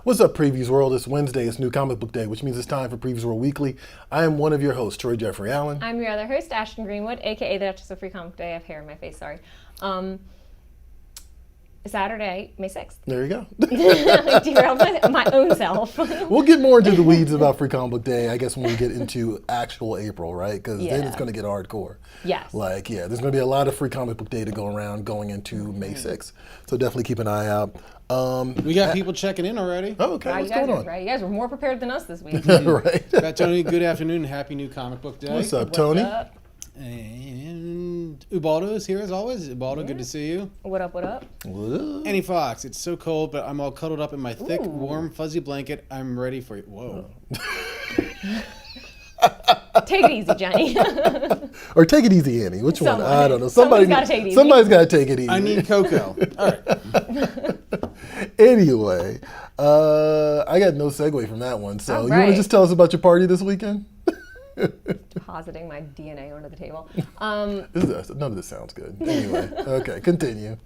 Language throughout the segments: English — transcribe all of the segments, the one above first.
What's up, Previews World? It's Wednesday. It's New Comic Book Day, which means it's time for Previews World Weekly. I am one of your hosts, Troy Jeffrey Allen. I'm your other host, Ashton Greenwood, aka the Duchess of Free Comic Book Day. I have hair in my face, sorry. Saturday, May 6th. There you go. Derailed my own self. We'll get more into the weeds about Free Comic Book Day, I guess, when we get into actual April, right? Because then it's going to get hardcore. Yes. Like, yeah, there's going to be a lot of Free Comic Book Day to go around going into May 6th. So definitely keep an eye out. We got people checking in already. Oh, okay. Wow, What's going on? Right? You guys were more prepared than us this week. Right. Got Tony, good afternoon, happy new comic book day. What's up, Tony? What's up? And Ubaldo is here as always. Ubaldo, good to see you. What up, what up? Annie Fox, it's so cold, but I'm all cuddled up in my thick, warm, fuzzy blanket. I'm ready for you. Whoa. Take it easy, Johnny. Or take it easy, Annie. Which one? I don't know. Somebody's got to take it easy. Somebody's got to take it easy. I need cocoa. All right. Anyway, I got no segue from that one. So you want to just tell us about your party this weekend? Positing my DNA onto the table. None of this sounds good. Anyway, okay, continue.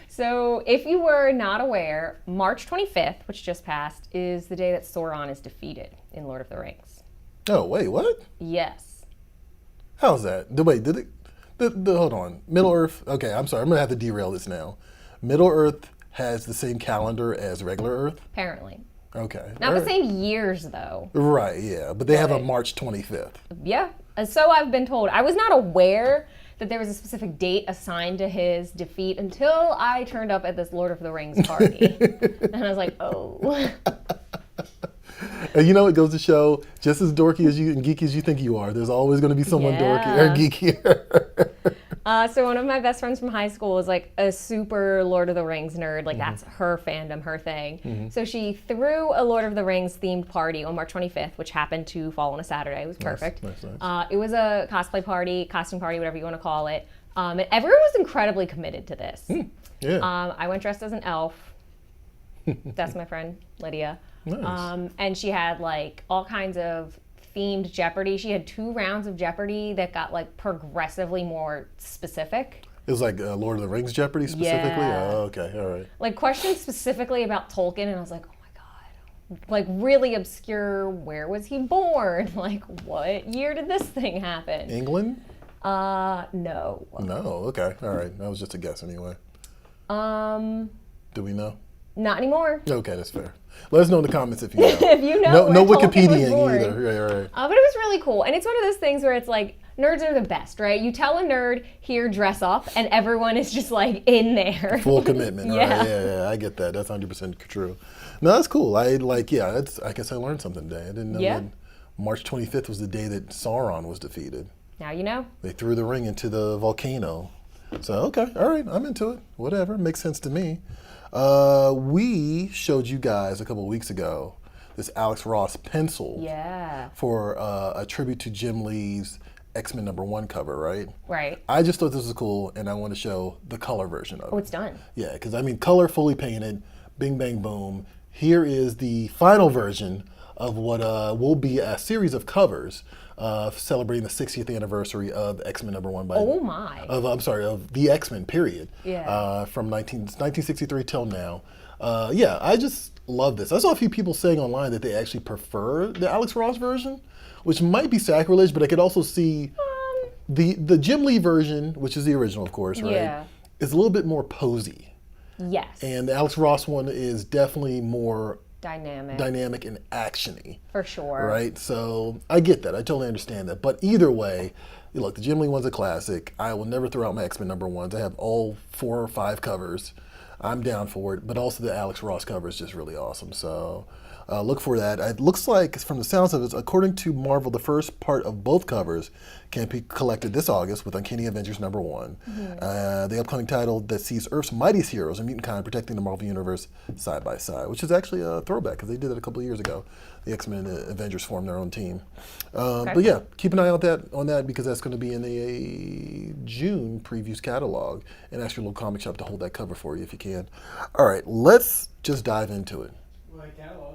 So if you were not aware, March 25th, which just passed, is the day that Sauron is defeated in Lord of the Rings. Oh, wait, what? Yes. How's that? Wait, did it? Hold on. Middle Earth. Okay, I'm sorry. I'm going to have to derail this now. Middle Earth has the same calendar as regular Earth? Apparently. Okay. Not the same years, though. Right, yeah. But they have a March 25th. Yeah. So I've been told. I was not aware that there was a specific date assigned to his defeat until I turned up at this Lord of the Rings party. And I was like, oh. And you know, it goes to show, just as dorky as you and geeky as you think you are, there's always going to be someone dorky or geekier. So one of my best friends from high school was like a super Lord of the Rings nerd. Like that's her fandom, her thing. So she threw a Lord of the Rings themed party on March 25th, which happened to fall on a Saturday. It was perfect. Nice. It was a cosplay party, costume party, whatever you want to call it. And everyone was incredibly committed to this. I went dressed as an elf. That's my friend, Lydia. Nice. And she had like all kinds of themed Jeopardy. She had 2 rounds of Jeopardy that got like progressively more specific. It was like Lord of the Rings Jeopardy specifically? Yeah. Oh, okay, all right. Like questions specifically about Tolkien, and I was like, oh my God. Like really obscure, where was he born? Like what year did this thing happen? England? No. No, okay, all right. That was just a guess anyway. Do we know? Not anymore. Okay, that's fair. Let us know in the comments if you know. If you know. No where Tolkien was Wikipediaing born. either. Right. But it was really cool. And it's one of those things where it's like, nerds are the best, right? You tell a nerd, here, dress up, and everyone is just like in there. Full commitment, right? Yeah. Yeah, I get that. That's 100% true. No, that's cool. I guess I learned something today. I didn't know that March 25th was the day that Sauron was defeated. Now you know. They threw the ring into the volcano. So, okay, all right, I'm into it. Whatever, makes sense to me. We showed you guys a couple of weeks ago this Alex Ross pencil for a tribute to Jim Lee's X-Men #1 cover, right? Right. I just thought this was cool, and I want to show the color version of it. Oh, it's done. Yeah, because I mean, color fully painted, bing, bang, boom. Here is the final version of what will be a series of covers celebrating the 60th anniversary of X-Men #1 of the X-Men period. From 1963 till now. I just love this. I saw a few people saying online that they actually prefer the Alex Ross version, which might be sacrilege, but I could also see the Jim Lee version, which is the original, of course, right? Is a little bit more posy. Yes. And the Alex Ross one is definitely more dynamic and actiony. For sure. Right? So I get that. I totally understand that. But either way, look, the Jim Lee one's a classic. I will never throw out my X-Men #1s. I have all 4 or 5 covers. I'm down for it. But also the Alex Ross cover is just really awesome. So look for that. It looks like, from the sounds of it, according to Marvel, the first part of both covers can be collected this August with Uncanny Avengers #1. The upcoming title that sees Earth's mightiest heroes and mutant kind protecting the Marvel Universe side by side, which is actually a throwback because they did it a couple of years ago. The X-Men Avengers formed their own team. But yeah, keep an eye out on that because that's going to be in a June previews catalog, and ask your local comic shop to hold that cover for you if you can. All right, let's just dive into it. Catalog.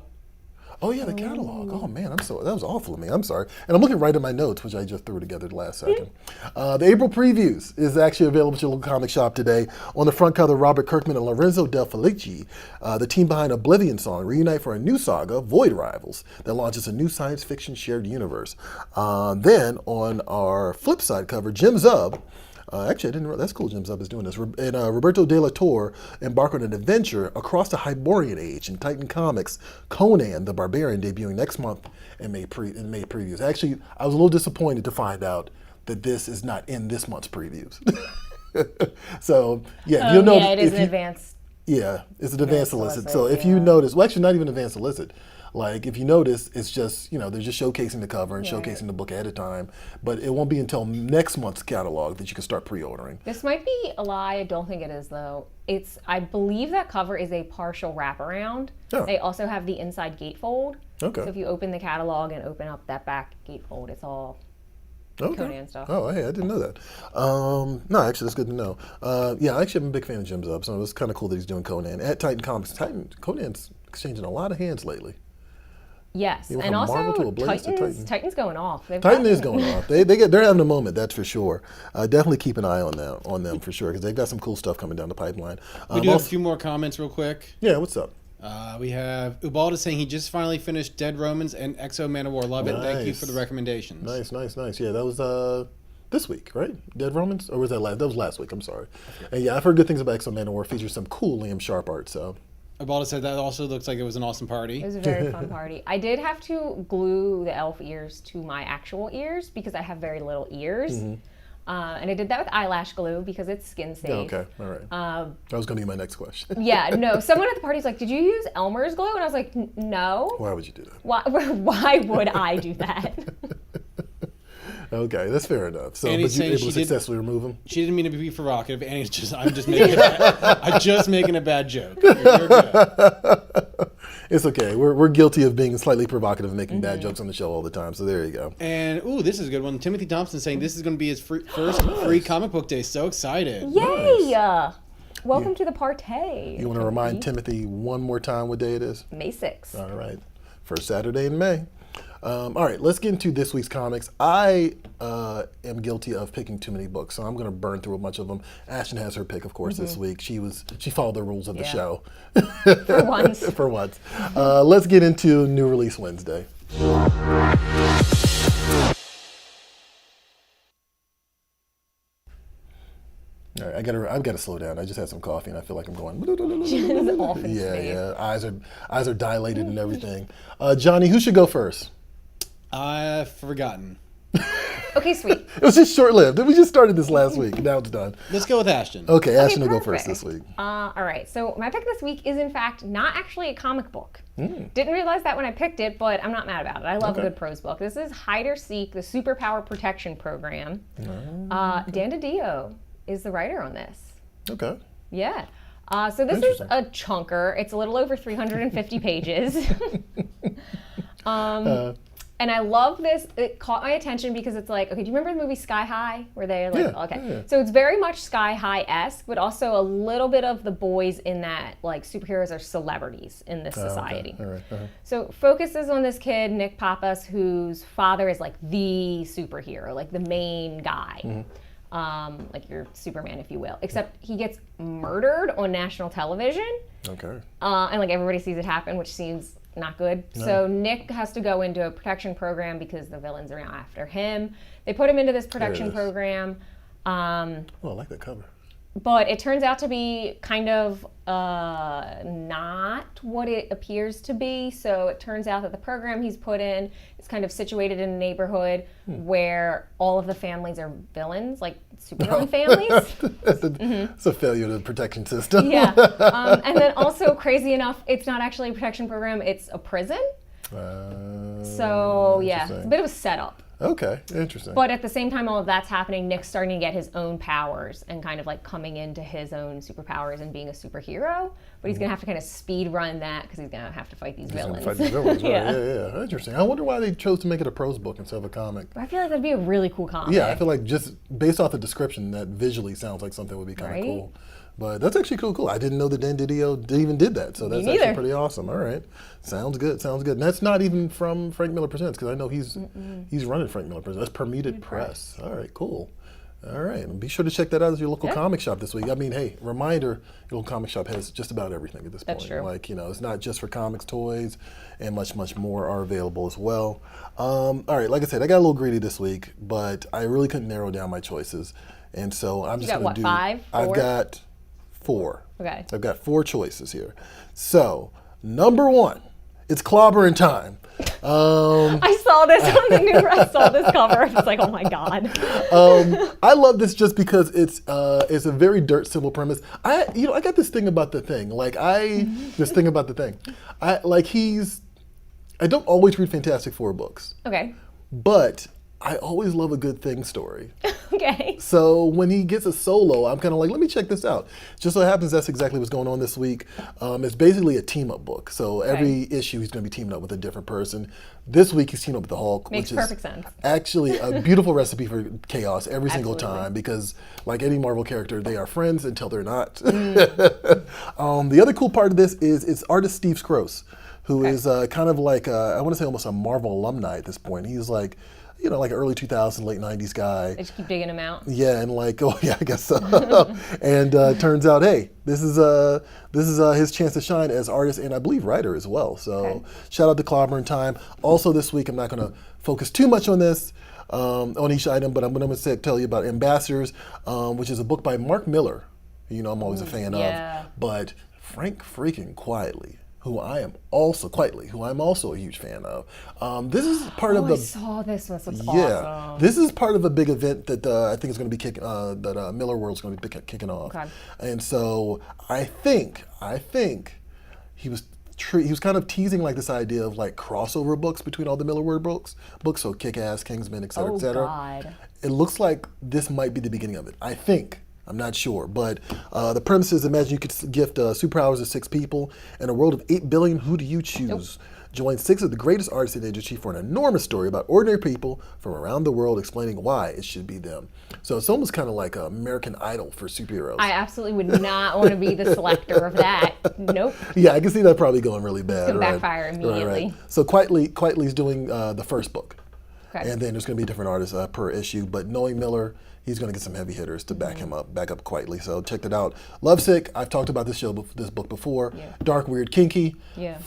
Oh yeah, the catalog. Oh man, that was awful of me. I'm sorry. And I'm looking right at my notes, which I just threw together the last second. The April previews is actually available at your local comic shop today. On the front cover, Robert Kirkman and Lorenzo Del Felice, the team behind Oblivion Song, reunite for a new saga, Void Rivals, that launches a new science fiction shared universe. Then on our flip side cover, Jim Zub. Actually, I didn't know. That's cool. Jim Zub is doing this. And Roberto De La Torre embark on an adventure across the Hyborian Age in Titan Comics. Conan the Barbarian debuting next month in May previews. Actually, I was a little disappointed to find out that this is not in this month's previews. So yeah, you'll know. Yeah, it is an advanced. Yeah, it's an advanced solicit. So if you notice, well, actually, not even advanced solicit. Like, if you notice, it's just, they're just showcasing the cover and showcasing the book ahead of time. But it won't be until next month's catalog that you can start pre-ordering. This might be a lie. I don't think it is, though. I believe that cover is a partial wraparound. Oh. They also have the inside gatefold. Okay. So if you open the catalog and open up that back gatefold, it's all Conan stuff. Oh, hey, I didn't know that. No, actually, that's good to know. Yeah, actually, I'm a big fan of Jim Zub, so it's kind of cool that he's doing Conan. At Titan Comics, Conan's exchanging a lot of hands lately. Yes, He went and from Marvel to also a Blaze to Titan. Titan's going off. Titan is going off. They're having a moment, that's for sure. Definitely keep an eye on them for sure, because they've got some cool stuff coming down the pipeline. We do have a few more comments real quick. Yeah, what's up? We have Ubalda saying he just finally finished Dead Romans and Exo Man of War. Love it. Thank you for the recommendations. Nice. Yeah, that was this week, right? Dead Romans? Or was that last? That was last week, I'm sorry. And yeah, I've heard good things about Exo Man of War. Features some cool Liam Sharp art, so. Ubalda said that also looks like it was an awesome party. It was a very fun party. I did have to glue the elf ears to my actual ears because I have very little ears. And I did that with eyelash glue because it's skin safe. Okay, all right. That was going to be my next question. Yeah, no. Someone at the party was like, "Did you use Elmer's glue?" And I was like, "No." Why would you do that? Why would I do that? Okay, that's fair enough. So, Annie's but you were able saying to successfully remove them? She didn't mean to be provocative. Annie's just, I'm just making a bad joke. You're good. It's okay. We're guilty of being slightly provocative and making bad jokes on the show all the time. So there you go. And this is a good one. Timothy Thompson saying this is going to be his first free comic book day. So excited! Yay! Welcome to the party. You want to remind Timothy one more time what day it is? May 6th. All right, first Saturday in May. All right, let's get into this week's comics. I am guilty of picking too many books, so I'm going to burn through a bunch of them. Ashton has her pick, of course, this week. She followed the rules of the show. For once. For once. Let's get into New Release Wednesday. All right, I've got to slow down. I just had some coffee and I feel like I'm going. Yeah. Eyes are dilated and everything. Johnny, who should go first? I've forgotten. Okay, sweet. It was just short-lived. We just started this last week. Now it's done. Let's go with Ashton. Okay, Ashton will go first this week. All right. So my pick this week is, in fact, not actually a comic book. Didn't realize that when I picked it, but I'm not mad about it. I love a good prose book. This is Hide or Seek, the Superpower Protection Program. Dan DiDio is the writer on this. Okay. Yeah. So this is a chunker. It's a little over 350 pages. And I love this. It caught my attention because it's like, okay, do you remember the movie Sky High? Where they're like, Yeah. So it's very much Sky High-esque, but also a little bit of the boys in that, like, superheroes are celebrities in this society. Okay. All right. So focuses on this kid, Nick Pappas, whose father is like the superhero, like the main guy. Like your Superman, if you will. Except he gets murdered on national television. Okay. And like everybody sees it happen, which seems not good. No. So Nick has to go into a protection program because the villains are now after him. They put him into this protection program. I like that cover. But it turns out to be kind of not what it appears to be. So it turns out that the program he's put in is kind of situated in a neighborhood where all of the families are villains, like supervillain families. It's a failure to the protection system. Yeah. And then also, crazy enough, it's not actually a protection program, it's a prison. So yeah, it's a bit of a setup. Okay, interesting. But at the same time all of that's happening, Nick's starting to get his own powers and kind of like coming into his own superpowers and being a superhero. But he's going to have to kind of speed run that because he's going to have to fight these villains. Fight these villains, right? Yeah. Interesting. I wonder why they chose to make it a prose book instead of a comic. I feel like that'd be a really cool comic. Yeah, I feel like just based off the description, that visually sounds like something would be kind of cool. But that's actually cool. I didn't know that Dan Didio even did that. So that's actually neither. pretty awesome. All right. Sounds good. And that's not even from Frank Miller Presents, because I know he's running Frank Miller Presents. That's Permuted Press. All right, cool. All right. And be sure to check that out as your local comic shop this week. I mean, hey, reminder, your local comic shop has just about everything at this point. That's true. Like, it's not just for comics, toys, and much, much more are available as well. All right, like I said, I got a little greedy this week, but I really couldn't narrow down my choices. And so I'm just going to do... 5? 4? I've got 4. Okay. I've got 4 choices here. So, number 1, it's clobbering time. I saw this on the news. I saw this cover. It's like, oh my God. I love this just because it's a very dirt simple premise. I got this thing about the thing. I don't always read Fantastic Four books, Okay. but I always love a good thing story. Okay. So when he gets a solo, I'm kind of like, let me check this out. Just so happens that's exactly what's going on this week. It's basically a team-up book. So every issue he's going to be teaming up with a different person. This week he's teaming up with the Hulk, Makes which is perfect sense. actually a beautiful recipe for chaos every single Absolutely. time, because like any Marvel character, they are friends until they're not. The other cool part of this is it's artist Steve Skroce, who is kind of like, I want to say almost a Marvel alumni at this point. He's like, like an early 2000s, late 90s guy. I just keep digging him out. Yeah, and like, oh yeah, I guess so. And turns out, hey, this is his chance to shine as artist and I believe writer as well. So shout out to Clobbering Time. Also this week, I'm not going to focus too much on this, on each item, but I'm going to tell you about Ambassadors, which is a book by Mark Miller, who I'm always a fan of, but Frank freaking Quietly, who I'm also a huge fan of. This is part of the. I saw this. This looks awesome. This is part of a big event that I think is going to be Miller World's going to be kicking off. Okay. And so I think he was kind of teasing like this idea of like crossover books between all the Miller World books. So Kick-Ass, Kingsman, et cetera, et cetera. God. It looks like this might be the beginning of it. I think. I'm not sure, but the premise is, imagine you could gift superpowers to 6 people. In a world of 8 billion, who do you choose? Join 6 of the greatest artists in the industry for an enormous story about ordinary people from around the world explaining why it should be them. So it's almost kind of like American Idol for superheroes. I absolutely would not want to be the selector of that. Nope. Yeah, I can see that probably going really bad. It's going to backfire immediately. Right. So Quietly's doing the first book. Okay. And then there's going to be different artists per issue. But knowing Miller, he's going to get some heavy hitters to back up Quietly. So check that out. Lovesick, I've talked about this book before. Yeah. Dark, Weird, Kinky. Yeah.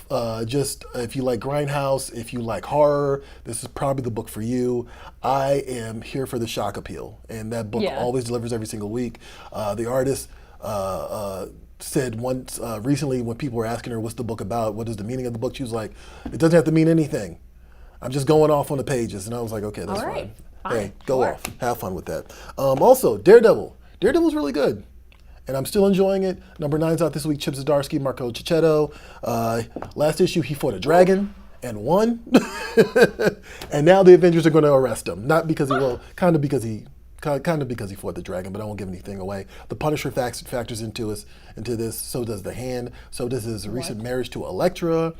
Just if you like Grindhouse, if you like horror, this is probably the book for you. I am here for the shock appeal, and that book always delivers every single week. The artist said once recently when people were asking her what's the book about, what is the meaning of the book, she was like, it doesn't have to mean anything. I'm just going off on the pages. And I was like, okay, that's fine. Hey, go off. Have fun with that. Also, Daredevil. Daredevil's really good. And I'm still enjoying it. Number 9's out this week. Chip Zdarsky, Marco Cicchetto. Last issue, he fought a dragon and won. And now the Avengers are going to arrest him. Not because kind of because he fought the dragon, but I won't give anything away. The Punisher factors into this. So does the Hand. So does his recent marriage to Elektra.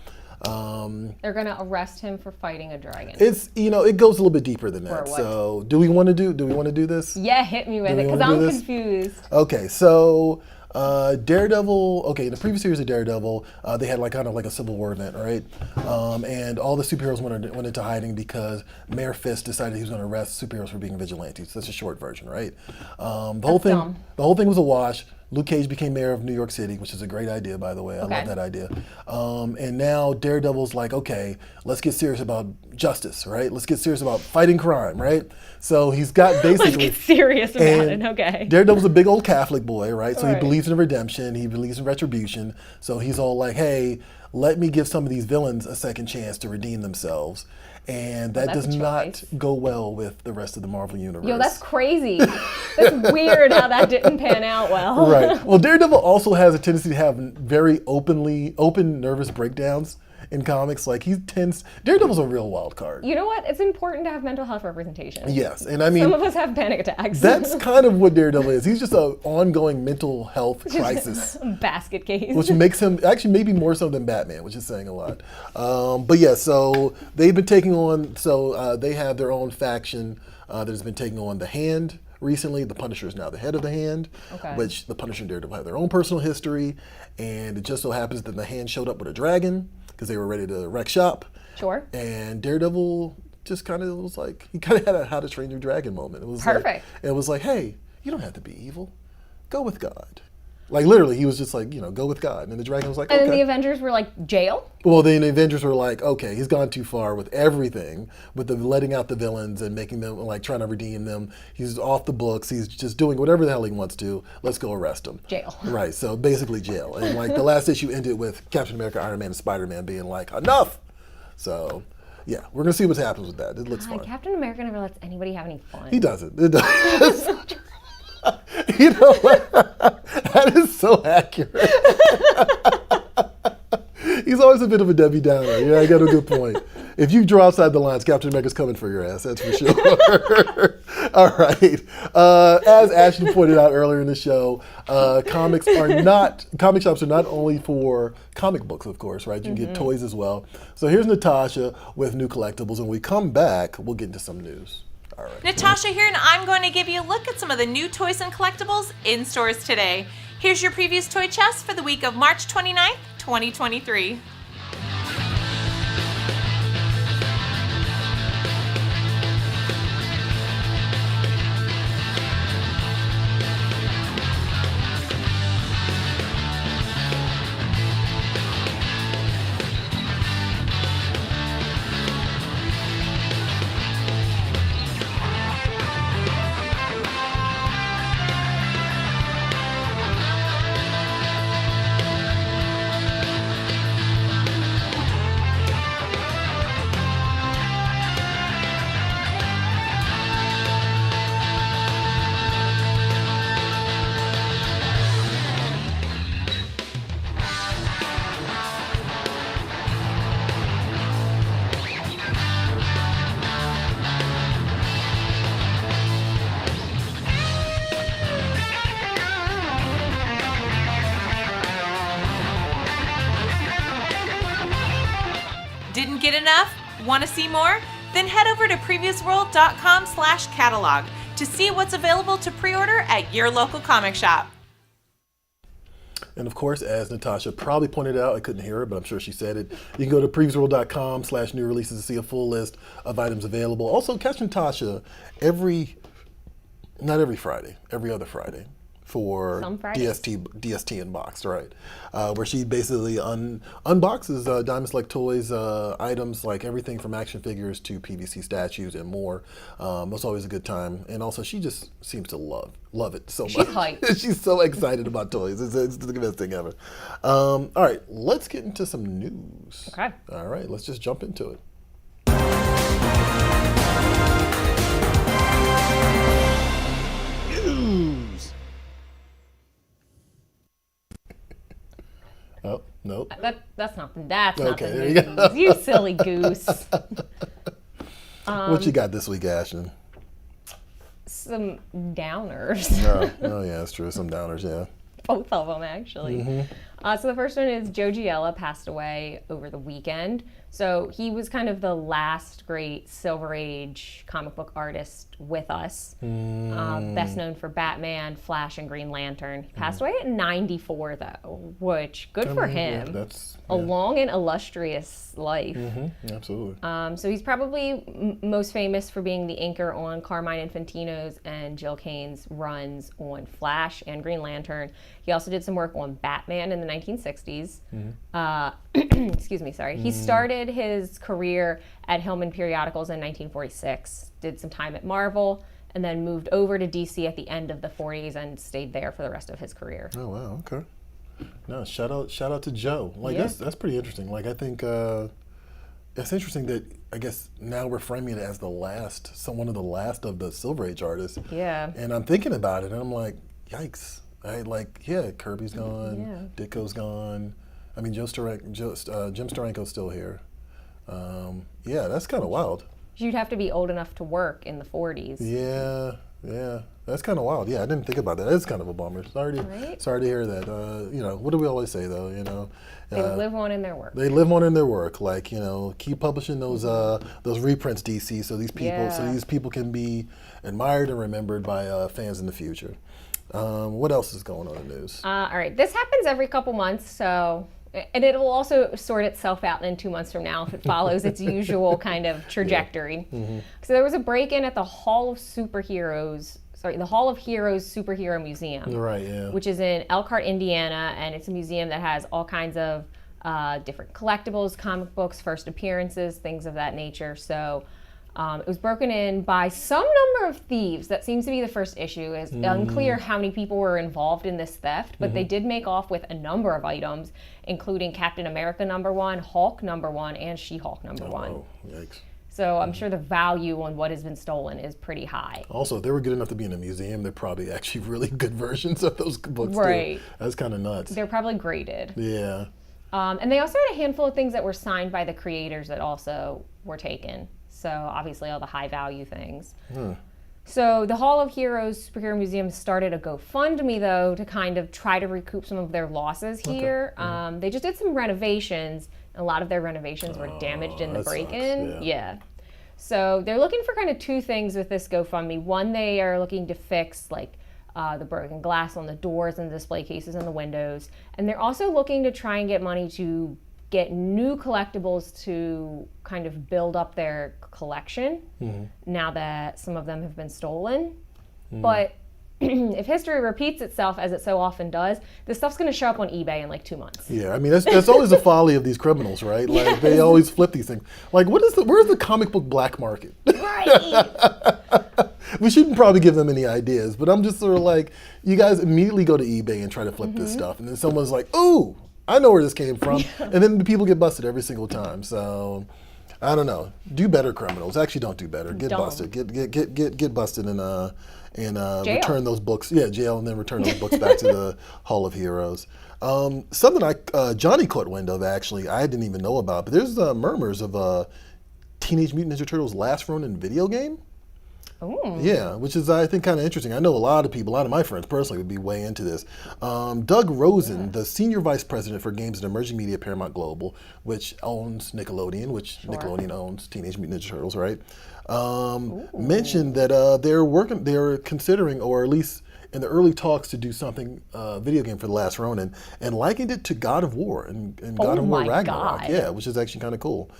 They're going to arrest him for fighting a dragon. It's it goes a little bit deeper than that. what? So do we want to do this? Yeah, hit me with it, because I'm confused. Okay, so Daredevil. Okay, in the previous series of Daredevil, they had kind of like a Civil War event, right? And all the superheroes went into hiding because Mayor Fisk decided he was going to arrest superheroes for being vigilantes. That's a short version, right? The whole thing was a wash. Luke Cage became mayor of New York City, which is a great idea, by the way. I love that idea. And now Daredevil's like, okay, let's get serious about justice, right? Let's get serious about fighting crime, right? So he's got basically... Let's get serious about it, okay. Daredevil's a big old Catholic boy, right? So he believes in redemption, he believes in retribution. So he's all like, hey, let me give some of these villains a second chance to redeem themselves. And that does not go well with the rest of the Marvel Universe. Yo, that's crazy. That's weird how that didn't pan out well. Right. Well, Daredevil also has a tendency to have very open nervous breakdowns in comics. Like Daredevil's a real wild card. You know what? It's important to have mental health representation. Yes, and I mean, some of us have panic attacks. That's kind of what Daredevil is. He's just an ongoing mental health crisis. Basket case. Which makes him actually maybe more so than Batman, which is saying a lot. But yeah, so they've been taking on. So they have their own faction that has been taking on the Hand, recently. The Punisher is now the head of the Hand, Okay. which the Punisher and Daredevil have their own personal history, and it just so happens that the Hand showed up with a dragon because they were ready to wreck shop. Sure. And Daredevil just kind of was like, he kind of had a How to Train Your Dragon moment. It was Perfect. Like, it was like, hey, you don't have to be evil. Go with God. Like literally, he was just like, go with God. And the dragon was like, And okay. then the Avengers were like, jail? Well, then the Avengers were like, okay, he's gone too far with everything, with the letting out the villains and making them, like, trying to redeem them. He's off the books. He's just doing whatever the hell he wants to. Let's go arrest him. Jail. Right, so basically jail. And, like, the last issue ended with Captain America, Iron Man, and Spider-Man being like, enough! So, yeah, we're going to see what happens with that. It looks fun. Captain America never lets anybody have any fun. He doesn't. It doesn't. You know what? That is so accurate. He's always a bit of a Debbie Downer. Yeah, I got a good point. If you draw outside the lines, Captain America's coming for your ass, that's for sure. All right. As Ashton pointed out earlier in the show, comic shops are not only for comic books, of course, right? You can get toys as well. So here's Natasha with new collectibles. And when we come back, we'll get into some news. All right. Natasha here, and I'm going to give you a look at some of the new toys and collectibles in stores today. Here's your previews toy chest for the week of March 29th, 2023. Didn't get enough? Want to see more? Then head over to PREVIEWSworld.com/catalog to see what's available to pre-order at your local comic shop. And of course, as Natasha probably pointed out, I couldn't hear her, but I'm sure she said it. You can go to PREVIEWSworld.com/new releases to see a full list of items available. Also, catch Natasha not every Friday, every other Friday for Some Fridays. DST Unboxed, right? Where she basically unboxes Diamond Select Toys items, like everything from action figures to PVC statues and more. It's always a good time. And also, she just seems to love it so much. She's hyped. She's so excited about toys. It's the best thing ever. All right, let's get into some news. Okay. All right, let's just jump into it. News. Oh, nope. That's not the Okay, there you news. go. You silly goose. What you got this week, Ashton? Some downers. Oh yeah, that's true. Some downers, yeah. Both of them, actually. So the first one is Joe Giella passed away over the weekend. So he was kind of the last great Silver Age comic book artist with us. Best known for Batman, Flash, and Green Lantern. He passed away at 94, though, which good for him. Yeah, that's A long and illustrious life. absolutely. So he's probably most famous for being the inker on Carmine Infantino's and Jill Kane's runs on Flash and Green Lantern. He also did some work on Batman in the 1960s. Excuse me, sorry. He started his career at Hillman Periodicals in 1946, did some time at Marvel, and then moved over to DC at the end of the 40s and stayed there for the rest of his career. Oh wow, okay. No, shout out to Joe. Like Yeah. that's pretty interesting. Like I think it's interesting that I guess now we're framing it as one of the last of the Silver Age artists. Yeah. And I'm thinking about it, and I'm like, yikes. Kirby's gone, Yeah. Ditko's gone. I mean, Jim Steranko's still here. Yeah, that's kind of wild. You'd have to be old enough to work in the 40s. Yeah. That's kind of wild. Yeah, I didn't think about that. That's kind of a bummer. Sorry to hear that. What do we always say though? They live on in their work. They live on in their work. Like, keep publishing those reprints, DC, so these people can be admired and remembered by fans in the future. What else is going on in the news? All right, this happens every couple months, so. And it'll also sort itself out in 2 months from now if it follows its usual kind of trajectory. Yeah. Mm-hmm. So there was a break-in at the Hall of Heroes Superhero Museum. Right, yeah. Which is in Elkhart, Indiana, and it's a museum that has all kinds of different collectibles, comic books, first appearances, things of that nature. So it was broken in by some number of thieves. That seems to be the first issue. It's unclear how many people were involved in this theft, but they did make off with a number of items, including Captain America #1, Hulk #1, and She-Hulk #1. Oh, yikes. So I'm sure the value on what has been stolen is pretty high. Also, if they were good enough to be in a museum, they're probably actually really good versions of those books right. too. That's kind of nuts. They're probably graded. Yeah. And they also had a handful of things that were signed by the creators that also were taken. So obviously all the high value things. So the Hall of Heroes Superhero Museum started a GoFundMe though to kind of try to recoup some of their losses here. Okay. They just did some renovations. A lot of their renovations were damaged in the break-in. Yeah. So they're looking for kind of two things with this GoFundMe. One, they are looking to fix the broken glass on the doors and the display cases and the windows. And they're also looking to try and get money to get new collectibles to kind of build up their collection now that some of them have been stolen. But if history repeats itself, as it so often does, this stuff's going to show up on eBay in 2 months. Yeah, I mean, that's always the folly of these criminals, right? Like, yes. They always flip these things. Like, where's the comic book black market? Right. We shouldn't probably give them any ideas, but I'm just sort of like, you guys immediately go to eBay and try to flip this stuff, and then someone's like, ooh, I know where this came from, and then the people get busted every single time. So, I don't know. Do better, criminals. Actually, don't do better. Get busted. Get busted and return those books. Yeah, jail, and then return those books back to the Hall of Heroes. Something Johnny caught wind of, actually, I didn't even know about, but there's murmurs of Teenage Mutant Ninja Turtles' Last Ronin video game. Ooh. Yeah, which is, I think, kind of interesting. I know a lot of my friends personally would be way into this. Doug Rosen, the Senior Vice President for Games and Emerging Media at Paramount Global, which owns Nickelodeon, which Nickelodeon owns Teenage Mutant Ninja Turtles, right? Mentioned that they're considering, or at least in the early talks, to do something video game for The Last Ronin, and likened it to God of War and God of War Ragnarok. God. Yeah, which is actually kind of cool.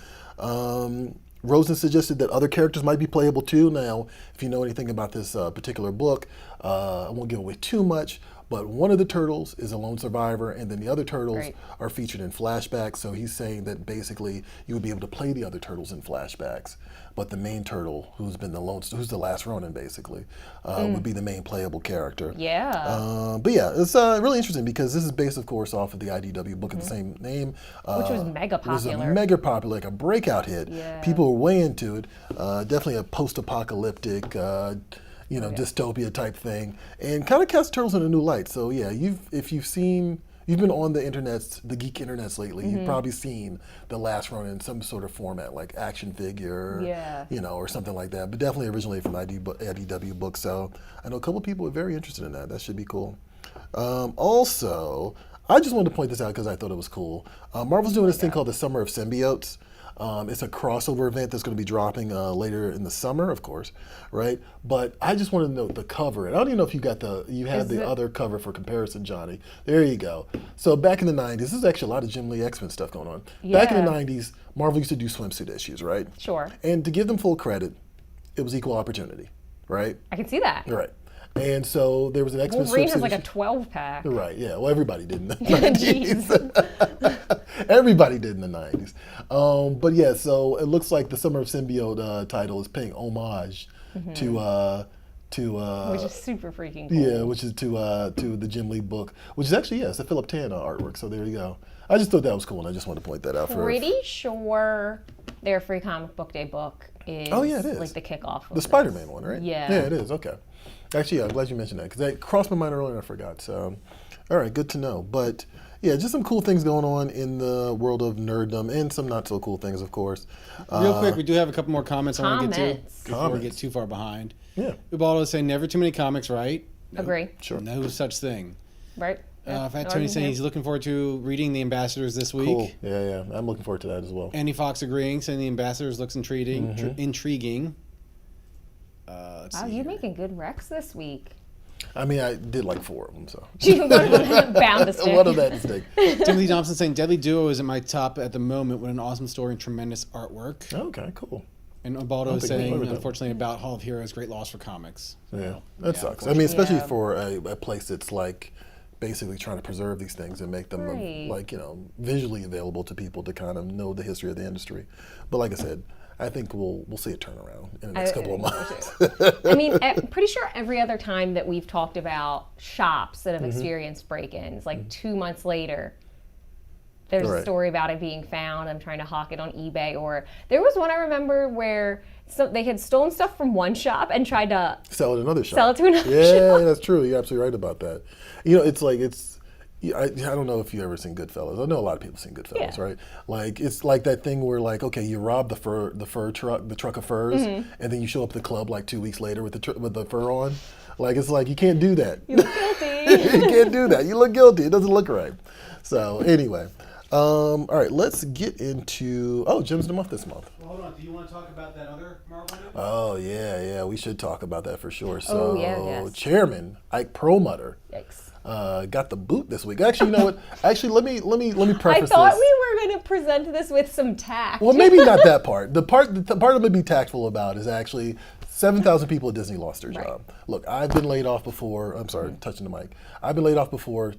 Rosen suggested that other characters might be playable too. Now, if you know anything about this particular book, I won't give away too much, but one of the turtles is a lone survivor, and then the other turtles are featured in flashbacks. So he's saying that basically you would be able to play the other turtles in flashbacks, but the main turtle, who's the last Ronin basically, would be the main playable character. Yeah. But yeah, it's really interesting because this is based, of course, off of the IDW book of the same name, which was mega popular. It was mega popular, like a breakout hit. Yeah. People were way into it. Definitely a post-apocalyptic, dystopia type thing, and kind of cast turtles in a new light. So yeah, you've been on the internets, the geek internets lately, you've probably seen The Last Ronin in some sort of format, like action figure, or something like that. But definitely originated from IDW books. So I know a couple of people are very interested in that. That should be cool. Also, I just wanted to point this out because I thought it was cool. Marvel's doing this thing called the Summer of Symbiotes. It's a crossover event that's going to be dropping later in the summer, of course, right? But I just wanted to note the cover, and I don't even know if you had the other cover for comparison, Johnny. There you go. So back in the 90s, this is actually a lot of Jim Lee X-Men stuff going on. Yeah. Back in the 90s, Marvel used to do swimsuit issues, right? Sure. And to give them full credit, it was equal opportunity, right? I can see that. Right. And so there was an X-Men Wolverine swimsuit has like issue. a 12-pack. Right, yeah. Well, everybody did in the 90s. Everybody did in the 90s. But yeah, so it looks like the Summer of Symbiote title is paying homage to which is super freaking cool. Yeah, which is to the Jim Lee book, which is actually, it's a Philip Tan artwork. So there you go. I just thought that was cool, and I just wanted to point that out. Pretty sure their Free Comic Book Day book is, it is like the kickoff of the Spider-Man one, right? Yeah. Yeah, it is. Okay. Actually, I'm glad you mentioned that because that crossed my mind earlier and I forgot. So, all right, good to know. But yeah, just some cool things going on in the world of nerddom, and some not so cool things, of course. Real quick, we do have a couple more comments I want to get to Comments. before we get too far behind. Yeah, Ubaldo is saying never too many comics, right? No, Agree. sure. No such thing. Right? Fat Tony saying he's looking forward to reading The Ambassadors this week. Cool. Yeah, I'm looking forward to that as well. Andy Fox agreeing, saying The Ambassadors looks intriguing. Intriguing. Let's Wow, see you're here. making good recs this week. I mean, I did like 4 of them, so. Bound to stick. What of that to stick? Timothy Thompson saying Deadly Duo is at my top at the moment with an awesome story and tremendous artwork. Okay, cool. And Ubaldo I is don't think we've saying, heard of that. unfortunately, about Hall of Heroes, great loss for comics. Yeah, that yeah, sucks. I mean, especially Yeah. for a place that's like basically trying to preserve these things and make them Right. like, visually available to people to kind of know the history of the industry. But like I said, I think we'll see it turn around in the next couple of months. I mean, I'm pretty sure every other time that we've talked about shops that have experienced break-ins, like 2 months later, there's a Right. story about it being found. I'm trying to hawk it on eBay. Or there was one I remember where they had stolen stuff from one shop and tried to Sell it another shop. sell it to another Yeah, shop. that's true. You're absolutely right about that. I don't know if you've ever seen Goodfellas. I know a lot of people seen Goodfellas, Yeah. right? Like it's like that thing where like, okay, you rob the fur truck, the truck of furs, and then you show up at the club like 2 weeks later with the fur on. Like it's like you can't do that. You look guilty. You can't do that. You look guilty. It doesn't look right. So anyway, all right, let's get into Gems of the Month this month. Well, hold on. Do you want to talk about that other Marvel movie? Oh yeah, we should talk about that for sure. So yes. Chairman Ike Perlmutter Yikes. got the boot this week. Actually, you know what? Actually, let me preface I thought this. we were going to present this with some tact. Well, maybe not that part. The part I'm gonna be tactful about is actually 7,000 people at Disney lost their job. Look, I've been laid off before. I'm sorry, touching the mic. I've been laid off before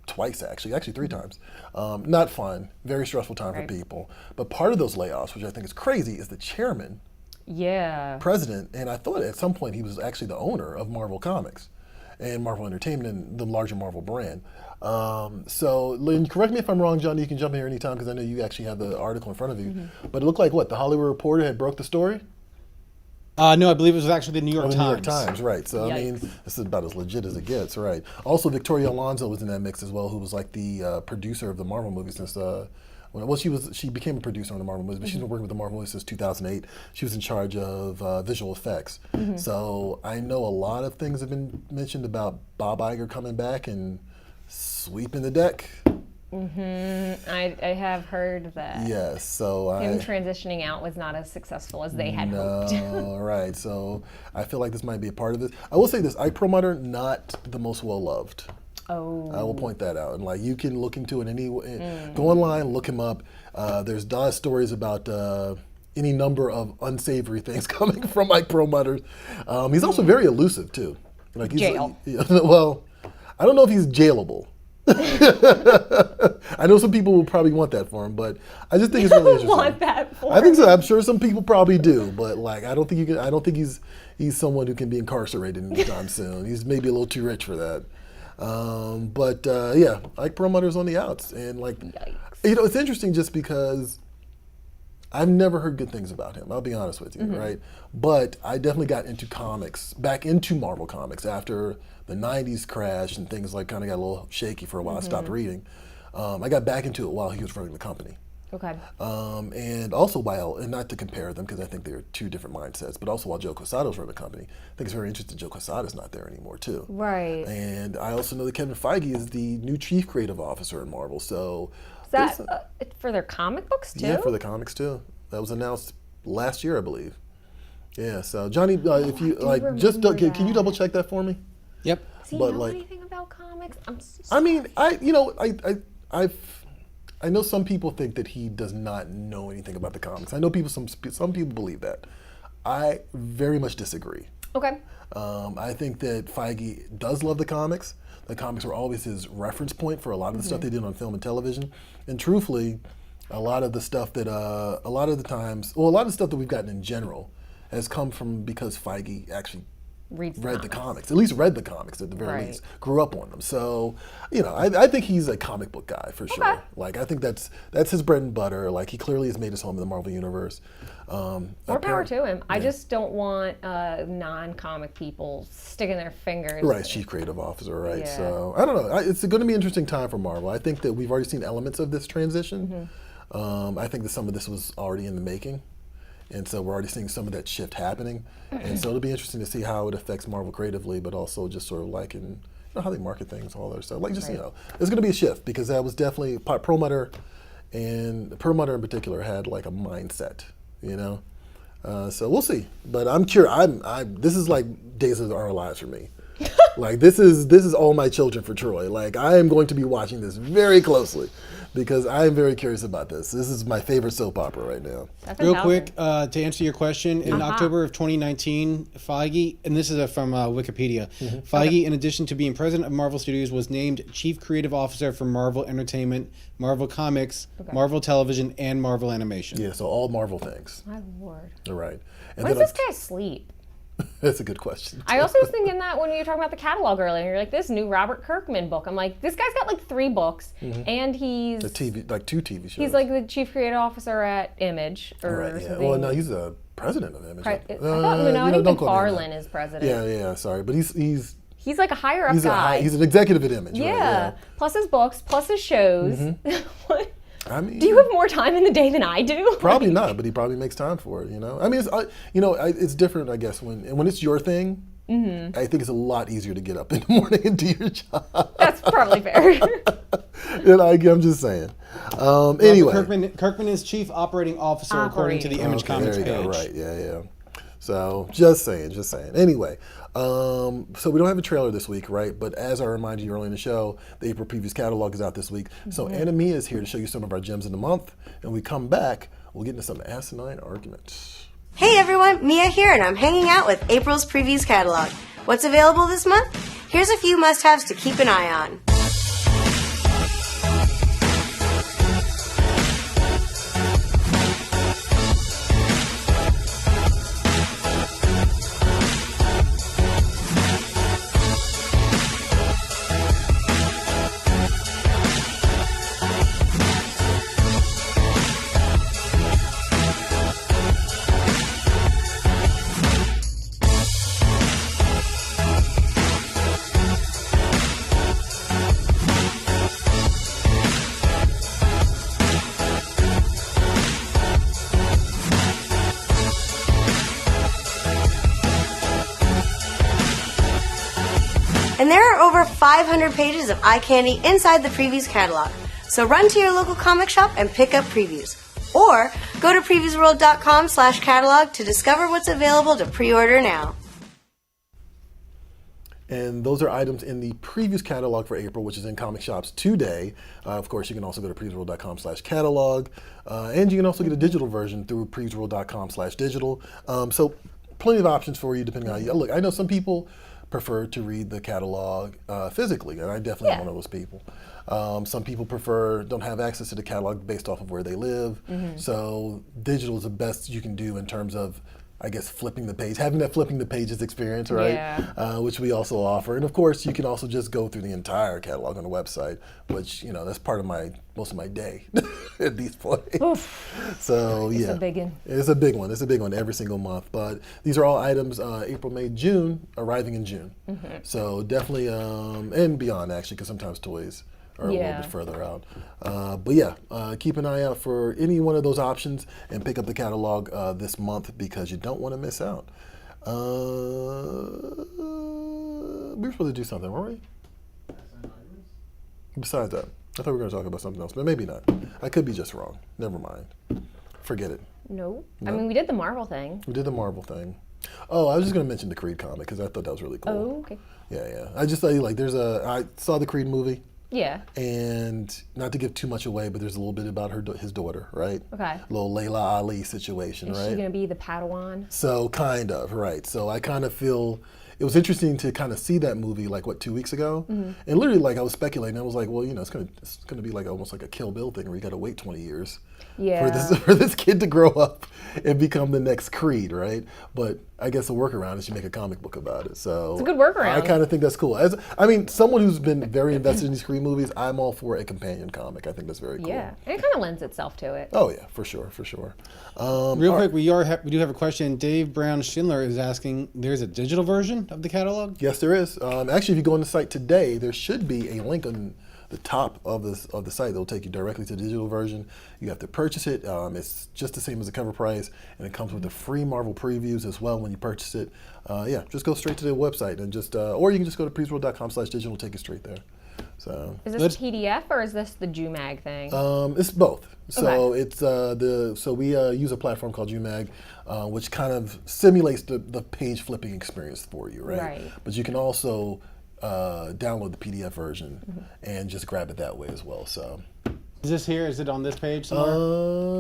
twice, actually 3 times. Not fun. Very stressful time for people. But part of those layoffs, which I think is crazy, is the chairman, Yeah. president, and I thought at some point he was actually the owner of Marvel Comics and Marvel Entertainment and the larger Marvel brand. So, Lynn, correct me if I'm wrong, Johnny. You can jump in here anytime because I know you actually have the article in front of you. But it looked like what? The Hollywood Reporter had broke the story? No, I believe it was actually the New York The Times. New York Times, right. So, I mean, Yikes. this is about as legit as it gets, right. Also, Victoria Alonso was in that mix as well, who was like the producer of the Marvel movies since, she became a producer on the Marvel movies, but she's been working with the Marvel movies since 2008. She was in charge of visual effects. So I know a lot of things have been mentioned about Bob Iger coming back and sweeping the deck. I have heard that. Yes, so Him transitioning out was not as successful as they had hoped. No, right. So I feel like this might be a part of this. I will say this: Ike Perlmutter, not the most well loved. Oh. I will point that out, and like you can look into it go online, look him up. There's stories about any number of unsavory things coming from Ike Perlmutter. He's also very elusive too. Like he's, Jail. Well, I don't know if he's jailable. I know some people will probably want that for him, but I just think it's really interesting. Want that for I think so. I'm sure some people probably do, but like I don't think you can. I don't think he's someone who can be incarcerated anytime soon. He's maybe a little too rich for that. Yeah, Ike Perlmutter's on the outs, and like, Yikes. it's interesting just because I've never heard good things about him. I'll be honest with you, right? But I definitely got into comics, back into Marvel Comics after the '90s crash and things like kind of got a little shaky for a while. I stopped reading. I got back into it while he was running the company. Okay. And also and not to compare them because I think they're 2 different mindsets, but also while Joe Quesada's running the company, I think it's very interesting Joe Quesada's not there anymore too. Right. And I also know that Kevin Feige is the new chief creative officer in Marvel, so. Is that for their comic books too? Yeah, for the comics too. That was announced last year, I believe. Yeah, so Johnny, if you just remember can you that. double check that for me? Yep. Does he but, know like- anything about comics? I'm so I mean, I know some people think that he does not know anything about the comics. I know some people believe that. I very much disagree. Okay. I think that Feige does love the comics. The comics were always his reference point for a lot of the stuff they did on film and television. And truthfully, a lot of the stuff that, a lot of the stuff that we've gotten in general has come from because Feige actually reads read the comics, at least read the comics at the very Right. least, grew up on them. So, you know, I think he's a comic book guy for sure. Okay. Like, I think that's his bread and butter. Like, he clearly has made his home in the Marvel Universe. More power to him. I just don't want non-comic people sticking their fingers. Right, chief creative officer, right? Yeah. So I don't know. It's going to be an interesting time for Marvel. I think that we've already seen elements of this transition. I think that some of this was already in the making, and so we're already seeing some of that shift happening. And so it'll be interesting to see how it affects Marvel creatively, but also just sort of like in how they market things, all that stuff. Like just you know, there's going to be a shift because that was definitely Perlmutter, and Perlmutter in particular had like a mindset, you know. So we'll see, but I'm curious. This is like Days of Our Lives for me. Like this is all my children for Troy. Like I am going to be watching this very closely because I am very curious about this. This is my favorite soap opera right now. Real quick, to answer your question, in October of 2019, Feige, and this is from Wikipedia, Feige, in addition to being president of Marvel Studios, was named Chief Creative Officer for Marvel Entertainment, Marvel Comics, Marvel Television, and Marvel Animation. Yeah, so all Marvel things. My lord. All right. And When then does this guy sleep? that's a good question. I also was thinking that when you were talking about the catalog earlier, you're like, this new Robert Kirkman book. I'm like, this guy's got like 3 books, and he's The TV, like 2 TV shows. he's like the chief creative officer at Image or right, yeah. something. Well, no, he's the president of Image. I thought, no, I think don't call me that. McFarlane is president. Yeah, sorry, but he's He's like a higher up guy. he's an executive at Image. yeah. Right, Plus his books, plus his shows. What? I mean, Do you have more time in the day than I do? probably not, but he probably makes time for it. You know, I mean, it's different, I guess, when it's your thing. I think it's a lot easier to get up in the morning and do your job. That's probably fair. And I'm just saying. Anyway, Kirkman is Chief Operating Officer according to the Image okay, Comics there you page. go. Right, yeah. So just saying. Anyway, so we don't have a trailer this week, right? But as I reminded you earlier in the show, the April Previews catalog is out this week. So Anna Mia is here to show you some of our gems of the month. And when we come back, we'll get into some asinine arguments. Hey everyone, Mia here, and I'm hanging out with April's Previews catalog. What's available this month? Here's a few must-haves to keep an eye on. And there are over 500 pages of eye candy inside the Previews catalog. So run to your local comic shop and pick up Previews. Or go to PREVIEWSworld.com/catalog to discover what's available to pre-order now. And those are items in the Previews catalog for April, which is in comic shops today. Of course, you can also go to PREVIEWsworld.com/catalog. And you can also get a digital version through PREVIEWsworld.com/digital. So plenty of options for you depending on how you look. I know some people prefer to read the catalog physically, and I definitely am one of those people. Some people don't have access to the catalog based off of where they live. So digital is the best you can do in terms of, I guess, flipping the page, having that flipping the pages experience, right? Yeah. Which we also offer. And of course, you can also just go through the entire catalog on the website, which, that's part of most of my day at these points. So It's yeah. a big one. It's a big one. It's a big one every single month. But these are all items April, May, June, arriving in June. So definitely, and beyond actually, because sometimes toys are a little bit further out. But yeah, keep an eye out for any one of those options and pick up the catalog this month because you don't want to miss out. We were supposed to do something, weren't we? Besides that, I thought we were going to talk about something else, but maybe not. I could be just wrong. Never mind. Forget it. No. I mean, we did the Marvel thing. We did the Marvel thing. Oh, I was just going to mention the Creed comic because I thought that was really cool. Oh, okay. Yeah. I just thought, I saw the Creed movie. Yeah. And not to give too much away, but there's a little bit about his daughter, right? Okay. Little Layla Ali situation, Is right? she going to be the Padawan? So kind of, right. So I kind of feel it was interesting to kind of see that movie 2 weeks ago. And literally I was speculating. I was like, well, it's gonna be like almost like a Kill Bill thing where you gotta wait 20 years Yeah. for this kid to grow up and become the next Creed, right? But I guess a workaround is you make a comic book about it. So It's a good workaround. I kind of think that's cool. I mean, someone who's been very invested in these Creed movies, I'm all for a companion comic. I think that's very cool. Yeah, and it kind of lends itself to it. Oh yeah, for sure, for sure. Real quick, we do have a question. Dave Brown Schindler is asking, there's a digital version of the catalog? Yes, there is. Actually, if you go on the site today, there should be a link on the top of the site that will take you directly to the digital version. You have to purchase it. It's just the same as the cover price, and it comes with the free Marvel previews as well when you purchase it. Yeah, just go straight to the website and just, or you can just go to PREVIEWSworld.com/digital, take you straight there. So Is this PDF or is this the JUMAG thing? it's both. So Okay. it's we use a platform called UMag, which kind of simulates the page flipping experience for you, right? Right. But you can also download the PDF version and just grab it that way as well. So Is this here? Is it on this page somewhere?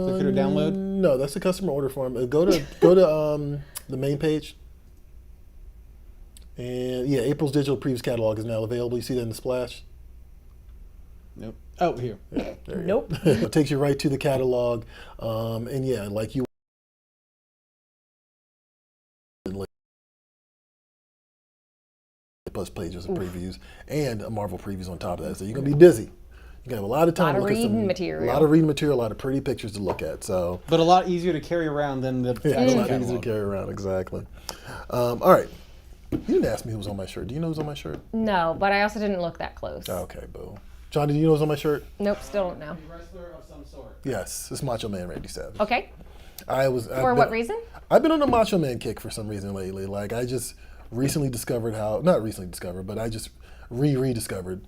Click it or download? no, that's the customer order form. Go to the main page. And yeah, April's digital previews catalog is now available. You see that in the splash? Nope. Oh, here. There you Nope. go. It takes you right to the catalog. And yeah, like you plus pages of previews and a Marvel previews on top of that. So you're gonna be busy. You're gonna have a lot of time Lot to of look at reading some material. A lot of reading material, a lot of pretty pictures to look at. So But a lot easier to carry around than the yeah, actual a lot easier to catalog. carry around, exactly. All right. You didn't ask me who was on my shirt. Do you know who's on my shirt? No, but I also didn't look that close. Okay, boo. Johnny, do you know who's on my shirt? Nope, still don't know. Wrestler of some sort. Yes, it's Macho Man Randy Savage. Okay, For what reason? I've been on a Macho Man kick for some reason lately. Like I just recently discovered not recently discovered, but I just rediscovered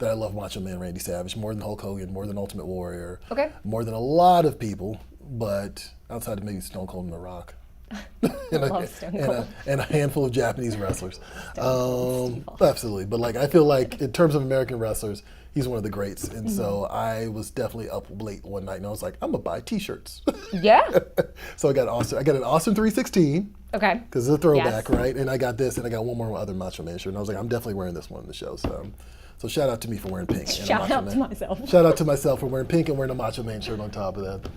that I love Macho Man Randy Savage more than Hulk Hogan, more than Ultimate Warrior, Okay. more than a lot of people, but outside of maybe Stone Cold and The Rock. and, Love Stone Cold. and a handful of Japanese wrestlers. Absolutely. But like I feel like in terms of American wrestlers, he's one of the greats. And so I was definitely up late one night and I was like, I'm gonna buy t-shirts. Yeah. So I got an Austin 316 Okay. because it's a throwback, Yes. right? And I got this and I got one more other Macho Man shirt. And I was like, I'm definitely wearing this one in the show. So shout out to me for wearing pink. and a Shout Macho out to Man. myself. Shout out to myself for wearing pink and wearing a Macho Man shirt on top of that.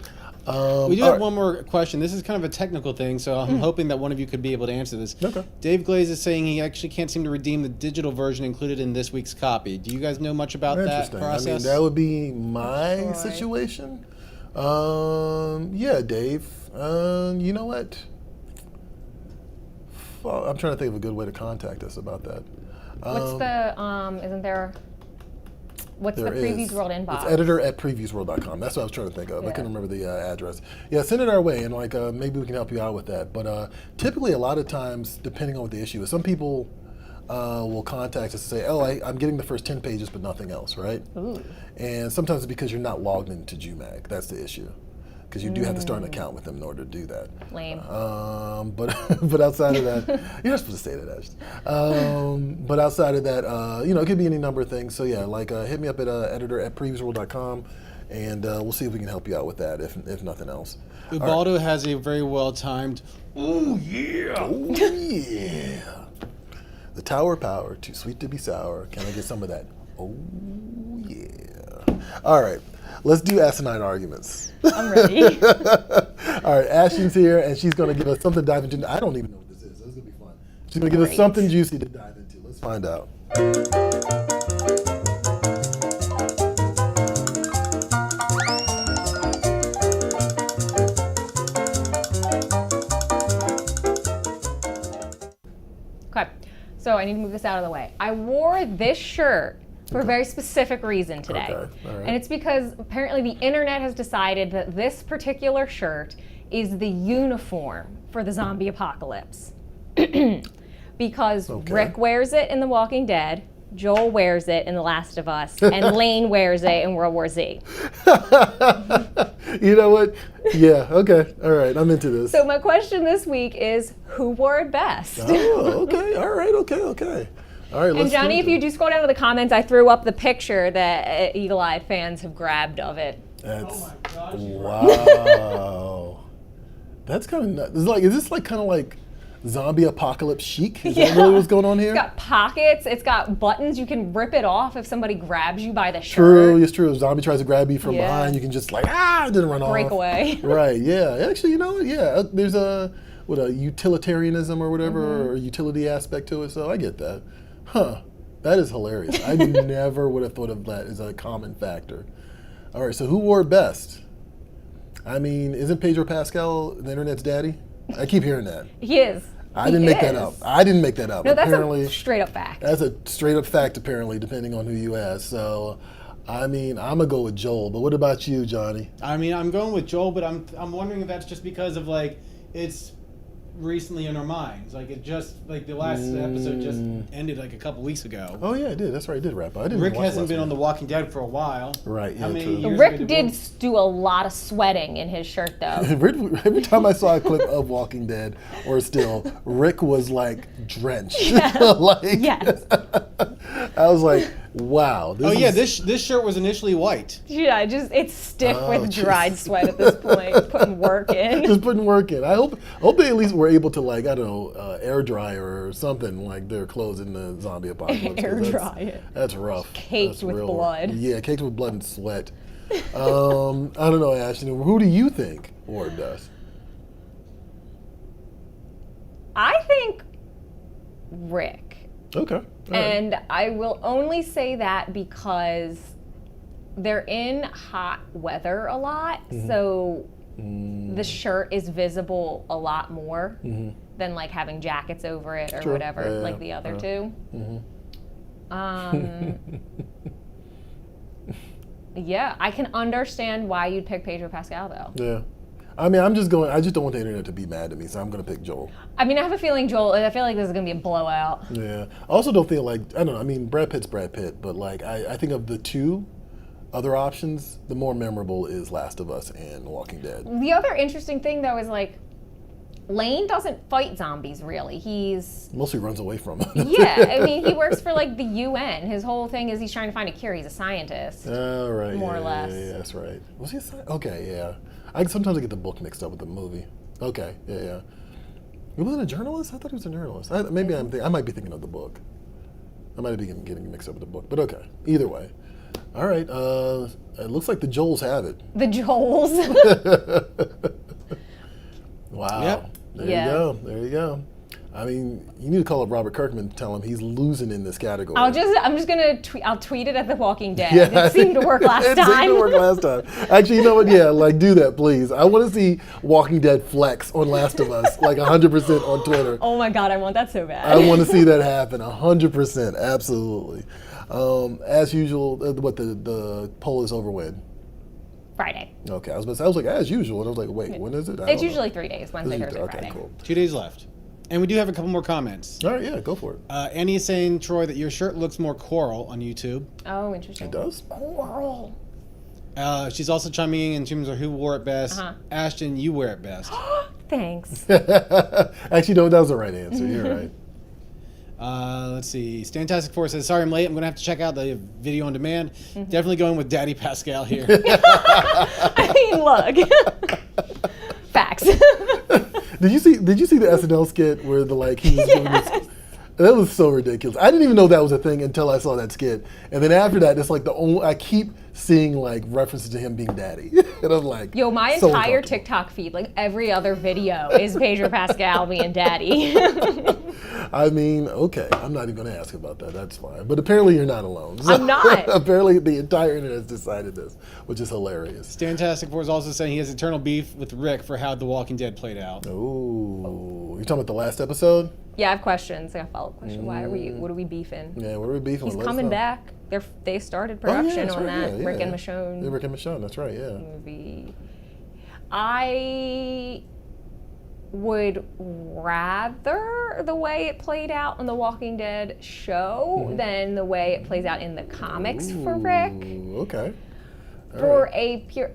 We do all have right. one more question. This is kind of a technical thing, so I'm hoping that one of you could be able to answer this. Okay. Dave Glaze is saying he actually can't seem to redeem the digital version included in this week's copy. Do you guys know much about that Interesting. process? I mean, that would be my Troy. situation. Yeah, Dave. You know what? I'm trying to think of a good way to contact us about that. What's the isn't there? What's the There Previews is. World inbox? It's editor@previewsworld.com. That's what I was trying to think of. I Yeah. couldn't remember the address. Yeah, send it our way, and like maybe we can help you out with that. But typically, a lot of times, depending on what the issue is, some people will contact us and say, "Oh, I'm getting the first 10 pages, but nothing else," right? Ooh. And sometimes it's because you're not logged into JUMAG. That's the issue. Because you do have to start an account with them in order to do that. Lame. But outside of that, you're not supposed to say that, Ashton. But outside of that, it could be any number of things. So yeah, like hit me up at editor@previewsworld.com, and we'll see if we can help you out with that, if nothing else. Ubaldo has a very well-timed, Oh yeah, the Tower of Power, too sweet to be sour. Can I get some of that? Oh yeah. All right, let's do asinine arguments. I'm ready. All right, Ashton's here, and she's going to give us something to dive into. I don't even know what this is. This is going to be fun. She's going to give us Great. something juicy to dive into. Let's find out. Okay, so I need to move this out of the way. I wore this shirt for a very specific reason today. Okay, all right. And it's because apparently the internet has decided that this particular shirt is the uniform for the zombie apocalypse. Because Okay. Rick wears it in The Walking Dead, Joel wears it in The Last of Us, and Lane wears it in World War Z. You know what? Yeah, okay. All right, I'm into this. So my question this week is, who wore it best? Oh, okay. All right, okay. All right, let's And Johnny, do if it. you do scroll down to the comments, I threw up the picture that eagle-eyed fans have grabbed of it. That's, Oh my gosh, you're wow. That's kind of nuts. Is this like kind of like zombie apocalypse chic? Is that really what's going on here? It's got pockets. It's got buttons. You can rip it off if somebody grabs you by the True, shirt. it's true. If zombie tries to grab you from Yeah. behind, you can just like, didn't run off. Break away. Right, yeah. Actually, you know what? Yeah, there's with a utilitarianism or whatever, or utility aspect to it. So I get that. Huh. That is hilarious. I never would have thought of that as a common factor. All right, so who wore it best? I mean, isn't Pedro Pascal the internet's daddy? I keep hearing that. He is. I didn't make that up. I didn't make that up. No, that's apparently, a straight up fact. That's a straight up fact, apparently, depending on who you ask. So, I mean, I'm going to go with Joel. But what about you, Johnny? I mean, I'm going with Joel, but I'm wondering if that's just because of, like, it's recently in our minds. Like, it just, like, the last episode just ended, like, a couple weeks ago. Oh, yeah, it did. That's right. It did wrap up. I didn't Rick watch hasn't last been on week. The Walking Dead for a while. Right, How yeah, many true. years Rick ago did do a lot of sweating in his shirt, though. Every time I saw a clip of Walking Dead or still, Rick was like drenched. Like, Yes. I was like, wow. This shirt was initially white. Yeah, it's stiff with jeez. dried sweat at this point, putting work in. Just putting work in. I hope they at least were able to, like, I don't know, air dryer or something like their clothes in the zombie apocalypse. 'Cause Air dry it. That's rough. Caked That's with real blood. rough. Yeah, caked with blood and sweat. I don't know, Ashton. Who do you think wore it best? I think Rick. Okay. All right. And I will only say that because they're in hot weather a lot, so the shirt is visible a lot more than like having jackets over it or True. whatever, Yeah, like the other two. Yeah, I can understand why you'd pick Pedro Pascal though. Yeah. I mean, I just don't want the internet to be mad at me, so I'm going to pick Joel. I mean, I have a feeling I feel like this is going to be a blowout. Yeah. I also don't feel like, I don't know, I mean, Brad Pitt's Brad Pitt, but like, I think of the two other options, the more memorable is Last of Us and Walking Dead. The other interesting thing though is like, Lane doesn't fight zombies really. He's Mostly runs away from them. yeah. I mean, he works for like the UN. His whole thing is he's trying to find a cure. He's a scientist. All right. More yeah, or less. Yeah, that's right. Was he a scientist? Okay, yeah. Sometimes I get the book mixed up with the movie. Okay, yeah. He wasn't a journalist? I thought he was a journalist. I might be thinking of the book. I might be getting mixed up with the book, but okay. Either way. All right. It looks like the Joels have it. The Joels. Wow. Yep. There Yeah. you go. There you go. I mean, you need to call up Robert Kirkman and tell him he's losing in this category. I'm just gonna I'll tweet it at The Walking Dead. Yeah. It seemed to work last It time. seemed to work last time. Actually, you know what? Yeah, like do that, please. I want to see Walking Dead flex on Last of Us, like 100% on Twitter. Oh my god, I want that so bad. I want to see that happen, 100%, absolutely. As usual, the poll is over when? Friday. Okay, I was like, as usual, and I was like, wait, when is it? I It's don't usually know. 3 days, Wednesday, Thursday, Okay, Friday. cool. 2 days left. And we do have a couple more comments. All right, yeah, go for it. Annie is saying, Troy, that your shirt looks more coral on YouTube. Oh, interesting. It does? Coral. She's also chiming in terms of who wore it best. Ashton, you wear it best. Thanks. Actually, no, that was the right answer. You're right. Let's see. Stantastic Four says, sorry I'm late. I'm going to have to check out the video on demand. Definitely going with Daddy Pascal here. I mean, look. Facts. Did you see the SNL skit where he was doing this? That was so ridiculous. I didn't even know that was a thing until I saw that skit. And then after that, it's like I keep seeing like references to him being daddy. And I'm like, Yo, my so entire uncomfortable. TikTok feed, like every other video, is Pedro Pascal being daddy. I mean, okay, I'm not even going to ask about that. That's fine. But apparently you're not alone. So I'm not. Apparently the entire internet has decided this, which is hilarious. Stantastic Four is also saying he has eternal beef with Rick for how The Walking Dead played out. Ooh. You're talking about the last episode? Yeah, I have questions. I got a follow-up question. What are we beefing? Yeah, what are we beefing He's with? Let us coming know. back. They started Oh, yeah, production that's on right, that yeah, Rick yeah. and Michonne Yeah, Rick and Michonne, that's right, yeah. movie. I would rather the way it played out on the Walking Dead show than the way it plays out in the comics for Rick. Ooh, okay. All For right. a pure,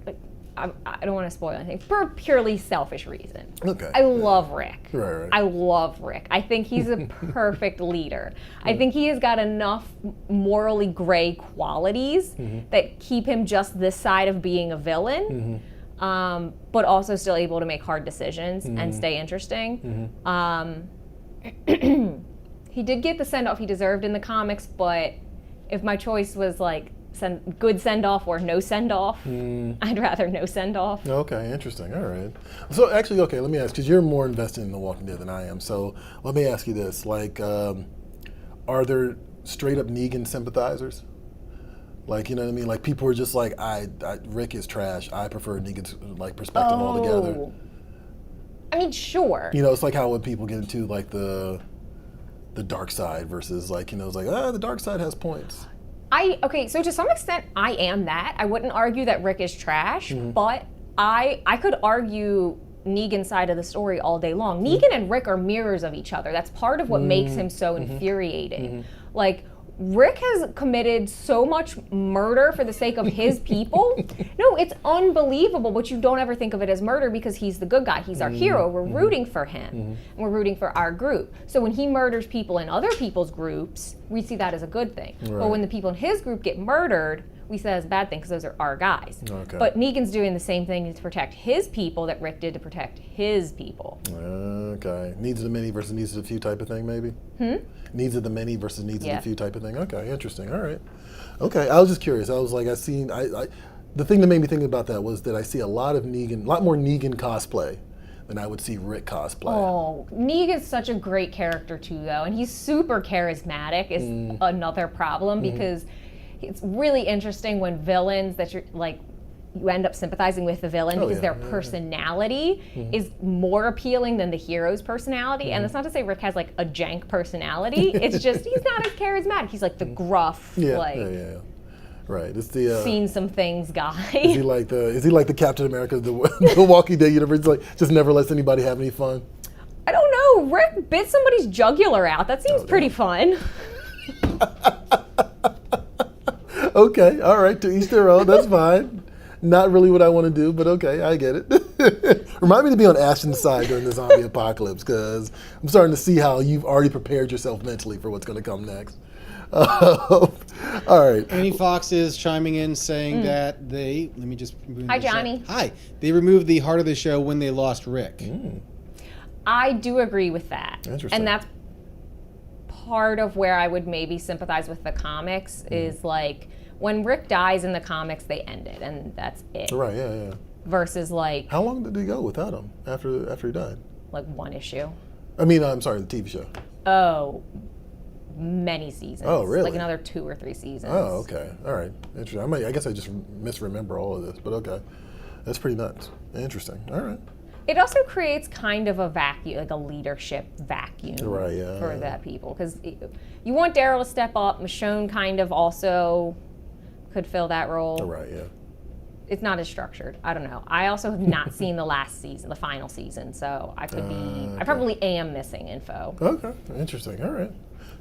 I don't want to spoil anything, for a purely selfish reason. Okay. I love Rick. Right. I love Rick. I think he's a perfect leader. I think he has got enough morally gray qualities that keep him just this side of being a villain, but also still able to make hard decisions and stay interesting. He did get the send-off he deserved in the comics, but if my choice was like good send off or no send off. I'd rather no send off. Okay, interesting. All right. So actually, okay, let me ask, because you're more invested in The Walking Dead than I am. So let me ask you this: like, are there straight up Negan sympathizers? Like, you know what I mean? Like, people are just like, Rick is trash. I prefer Negan's like perspective altogether. I mean, sure. You know, it's like how when people get into like the dark side versus like, you know, it's like, the dark side has points. Okay, so to some extent, I am that. I wouldn't argue that Rick is trash, but I could argue Negan's side of the story all day long. Negan and Rick are mirrors of each other. That's part of what makes him so infuriating. Like, Rick has committed so much murder for the sake of his people. No, it's unbelievable, but you don't ever think of it as murder because he's the good guy. He's our hero. We're rooting for him. And we're rooting for our group. So when he murders people in other people's groups, we see that as a good thing. Right. But when the people in his group get murdered, we see that as a bad thing because those are our guys. Okay. But Negan's doing the same thing to protect his people that Rick did to protect his people. Okay. Needs of the many versus needs of the few type of thing, maybe? Needs of the many versus needs of the few type of thing. Okay, interesting. All right. Okay, I was just curious. I was like, the thing that made me think about that was that I see a lot more Negan cosplay than I would see Rick cosplay. Oh, Negan's such a great character too, though, and he's super charismatic is another problem because it's really interesting when villains that you're like, you end up sympathizing with the villain because their personality is more appealing than the hero's personality. And that's not to say Rick has like a jank personality. It's just he's not as charismatic. He's like the gruff, Right. It's the seen some things guy. Is he like the Captain America of the Walking Dead universe? Like, just never lets anybody have any fun. I don't know. Rick bit somebody's jugular out. That seems pretty fun. Okay, all right, to each their own. That's fine. Not really what I want to do, but okay, I get it. Remind me to be on Ashton's side during the zombie apocalypse, because I'm starting to see how you've already prepared yourself mentally for what's going to come next. All right. Annie Fox is chiming in saying that they, let me just... Hi, Johnny. Hi. They removed the heart of the show when they lost Rick. I do agree with that. Interesting. And that's part of where I would maybe sympathize with the comics is like, when Rick dies in the comics, they end it, and that's it. Right, yeah. Versus like... How long did he go without him after he died? Like one issue. I mean, I'm sorry, the TV show. Oh, many seasons. Oh, really? Like another 2 or 3 seasons. Oh, okay. All right. Interesting. I guess I just misremember all of this, but okay. That's pretty nuts. Interesting. All right. It also creates kind of a vacuum, like a leadership vacuum for that people. Because you want Daryl to step up. Michonne kind of also could fill that role. Right, yeah. It's not as structured. I don't know. I also have not seen the last season, the final season, so I could be, I probably am missing info. Okay, interesting. All right.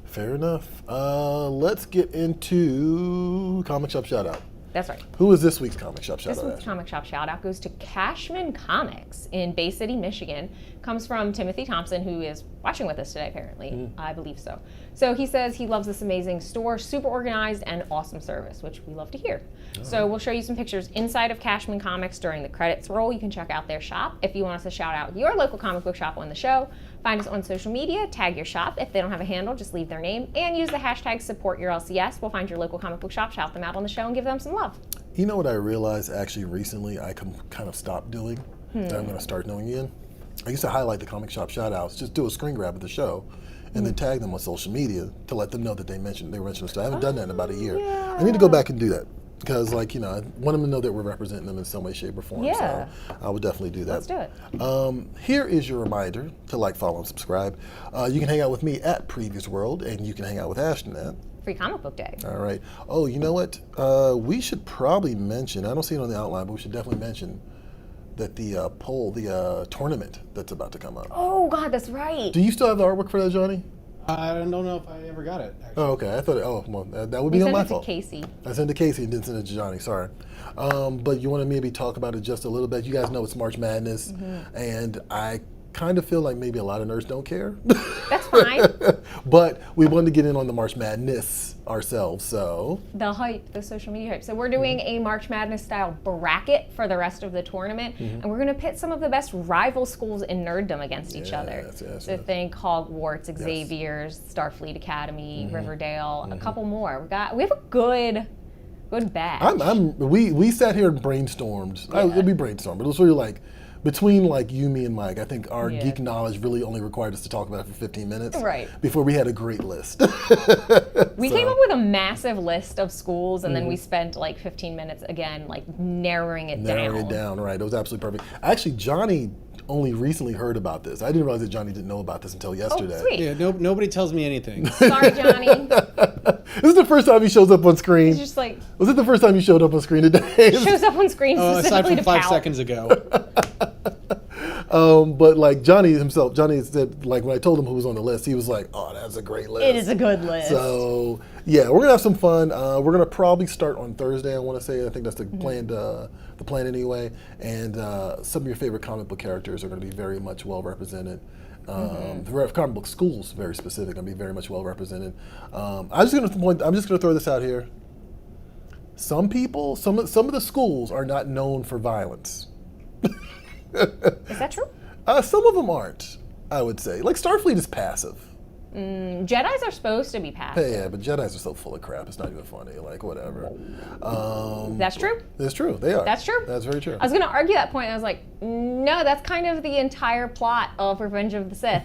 Fair enough. Let's get into Comic Shop Shoutout. That's right. Who is this week's Comic Shop Shoutout? This week's Comic Shop Shoutout goes to Cashman Comics in Bay City, Michigan. Comes from Timothy Thompson, who is watching with us today, apparently. I believe so. So he says he loves this amazing store, super organized, and awesome service, which we love to hear. So we'll show you some pictures inside of Cashman Comics during the credits roll. You can check out their shop. If you want us to shout out your local comic book shop on the show, find us on social media, tag your shop. If they don't have a handle, just leave their name, and use the hashtag #SupportYourLCS. We'll find your local comic book shop, shout them out on the show, and give them some love. You know what I realized actually recently I kind of stopped doing that I'm going to start doing again? I used to highlight the Comic Shop Shoutouts, just do a screen grab of the show, and then tag them on social media to let them know that they were mentioned the show. I haven't done that in about a year. Yeah. I need to go back and do that. Because, like, you know, I want them to know that we're representing them in some way, shape, or form. Yeah. So I would definitely do that. Let's do it. Here is your reminder to like, follow, and subscribe. You can hang out with me at PREVIEWSworld, and you can hang out with Ashton at Free Comic Book Day. All right. Oh, you know what? We should probably mention, I don't see it on the outline, but we should definitely mention that the tournament that's about to come up. Oh, God, that's right. Do you still have the artwork for that, Johnny? I don't know if I ever got it, actually. Oh, okay. I thought, well, that would be on my fault. We sent it to Casey. I sent it to Casey and didn't send it to Johnny, sorry. But you want to maybe talk about it just a little bit? You guys know it's March Madness, and I kind of feel like maybe a lot of nerds don't care. That's fine. But we wanted to get in on the March Madness ourselves, so. The hype, the social media hype. So we're doing a March Madness style bracket for the rest of the tournament, and we're going to pit some of the best rival schools in nerddom against each other. So think Hogwarts, Xavier's, Starfleet Academy, Riverdale, a couple more. We have a good Good batch. We sat here and brainstormed. We brainstormed, but it was really like between like you, me, and Mike. I think our geek knowledge really only required us to talk about it for 15 minutes. Right. Before we had a great list. We came up with a massive list of schools, and then we spent like 15 minutes again, like narrowing it down. Right. It was absolutely perfect. Actually, Johnny only recently heard about this. I didn't realize that Johnny didn't know about this until yesterday. Oh, sweet. Yeah, nobody tells me anything. Sorry, Johnny. This is the first time he shows up on screen. It's just like Was it the first time you showed up on screen today? shows up on screen Aside specifically from to 5 pout. seconds ago. But like Johnny said, like when I told him who was on the list, he was like, "Oh, that's a great list." It is a good list. So yeah, we're gonna have some fun. We're gonna probably start on Thursday. I want to say. I think that's the plan anyway. And some of your favorite comic book characters are gonna be very much well represented. The comic book schools, very specific, gonna be very much well represented. I'm just gonna throw this out here. Some people, some of the schools are not known for violence. Is that true? Some of them aren't, I would say. Like Starfleet is passive. Jedis are supposed to be passive. Yeah, but Jedis are so full of crap. It's not even funny. Like whatever. That's true. It's true. They are. That's true. That's very true. I was going to argue that point. I was like, no, that's kind of the entire plot of Revenge of the Sith.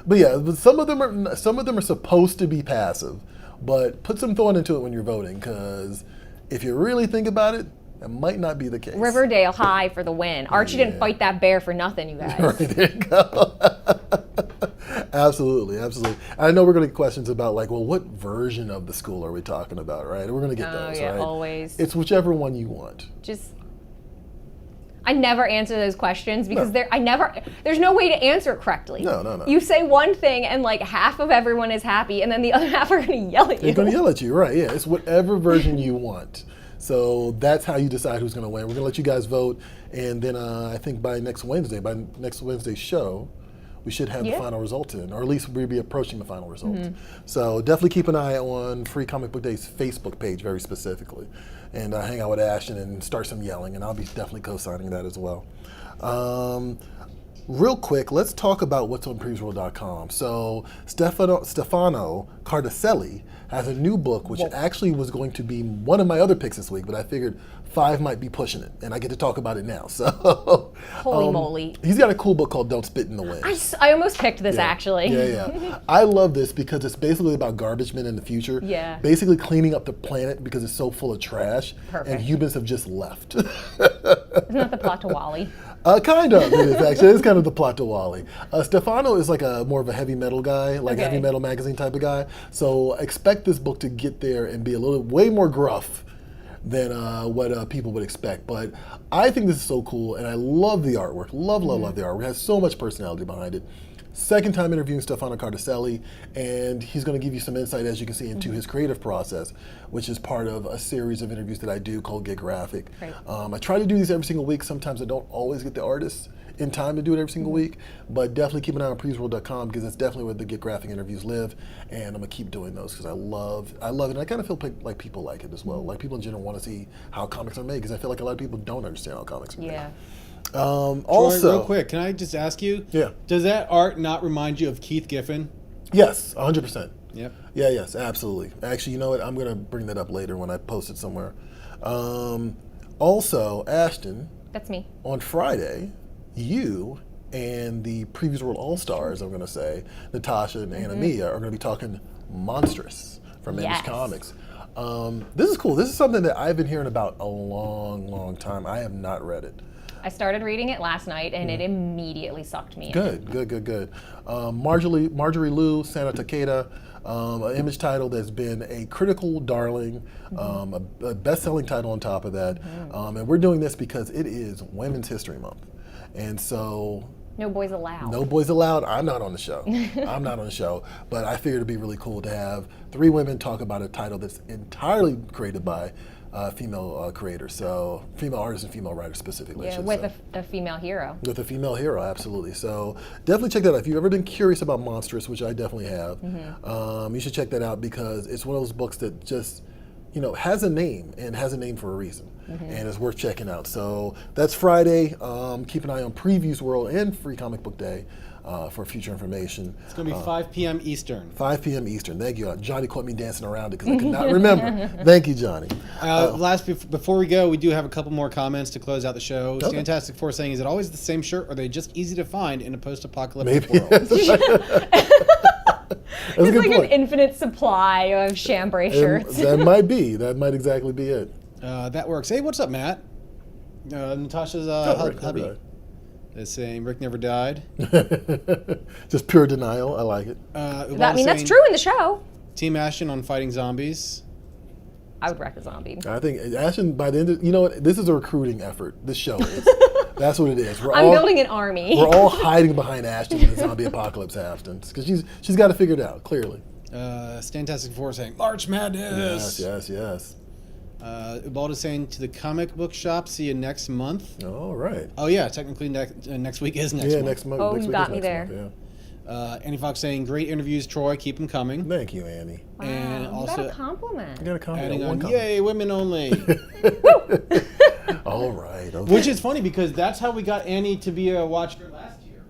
But yeah, some of them are supposed to be passive, but put some thought into it when you're voting, because if you really think about it, that might not be the case. Riverdale High for the win. Archie didn't fight that bear for nothing, you guys. Right, there you go. Absolutely. I know we're going to get questions about like, well, what version of the school are we talking about, right? We're going to get those, right? Always. It's whichever one you want. I never answer those questions because there's no way to answer it correctly. No. You say one thing and like half of everyone is happy and then the other half are going to yell at you. They're going to yell at you, right? Yeah, it's whatever version you want. So that's how you decide who's going to win. We're going to let you guys vote, and then I think by next Wednesday's show, we should have the final results in, or at least we'll be approaching the final results. So definitely keep an eye on Free Comic Book Day's Facebook page very specifically, and hang out with Ashton and start some yelling, and I'll be definitely co-signing that as well. Real quick, let's talk about what's on PREVIEWSworld.com. So Stefano Cardacelli has a new book, which actually was going to be one of my other picks this week, but I figured 5 might be pushing it, and I get to talk about it now. So Holy moly. He's got a cool book called Don't Spit in the Wind. I almost picked this actually. Yeah. I love this because it's basically about garbage men in the future. Yeah. Basically cleaning up the planet because it's so full of trash. Perfect. And humans have just left. Isn't that the plot to WALL-E? Kind of, it is actually. It's kind of the plot to WALL-E. Stefano is like more of a heavy metal guy, like heavy metal magazine type of guy. So expect this book to get there and be way more gruff than what people would expect. But I think this is so cool, and I love the artwork. Love the artwork. It has so much personality behind it. Second time interviewing Stefano Cardacelli, and he's going to give you some insight, as you can see, into his creative process, which is part of a series of interviews that I do called Get Graphic. Right. I try to do these every single week. Sometimes I don't always get the artists in time to do it every single week, but definitely keep an eye on PREVIEWSworld.com because that's definitely where the Get Graphic interviews live, and I'm gonna keep doing those because I love it, and I kind of feel like people like it as well. Like people in general want to see how comics are made because I feel like a lot of people don't understand how comics are made. Yeah. Also, Troy, real quick, can I just ask you? Yeah. Does that art not remind you of Keith Giffen? Yes, 100%. Yep. Yeah, yes, absolutely. Actually, you know what? I'm going to bring that up later when I post it somewhere. Also, Ashton. That's me. On Friday, you and the Previous World All-Stars, I'm going to say, Natasha and Anna Mia, are going to be talking Monstrous from Image Comics. This is cool. This is something that I've been hearing about a long time. I have not read it. I started reading it last night, and it immediately sucked me in. Good. Marjorie Liu, Santa Takeda, an Image title that's been a critical darling, a best-selling title on top of that. And we're doing this because it is Women's History Month. And so... No boys allowed. No boys allowed. I'm not on the show. I'm not on the show. But I figured it'd be really cool to have 3 women talk about a title that's entirely created by female creators, so female artists and female writers specifically. Yeah, with a female hero. With a female hero, absolutely. So definitely check that out. If you've ever been curious about Monstrous, which I definitely have, you should check that out because it's one of those books that just has a name and has a name for a reason, and it's worth checking out. So that's Friday. Keep an eye on Previews World and Free Comic Book Day for future information. It's going to be 5 p.m. Eastern. 5 p.m. Eastern. Thank you. Johnny caught me dancing around it because I could not remember. Thank you, Johnny. Before we go, we do have a couple more comments to close out the show. Okay. Fantastic Four saying, is it always the same shirt, or are they just easy to find in a post-apocalyptic world? That's a It's good like point. an infinite supply of chambray shirts. That might be. That might exactly be it. That works. Hey, what's up, Matt? Natasha's Rick hubby never is saying Rick never died. Just pure denial. I like it. That's true in the show. Team Ashton on fighting zombies. I would wreck a zombie. I think Ashton, by the end of, what? This is a recruiting effort. This show is. That's what it is. I'm building an army. We're all hiding behind Ashton when the zombie apocalypse happens because she's got it figured out, clearly. Fantastic Four saying, March Madness. Yes. Ubaldo saying, to the comic book shop, see you next month. All right. Oh, yeah, technically next week is next month. Next month. Oh, next you week got is me next there. month, Annie Fox saying, great interviews, Troy. Keep them coming. Thank you, Annie. Wow, And you also got a compliment. You got a comment. adding One on, comment. yay, women only. All right. Okay. Which is funny because that's how we got Annie to be a watcher last year.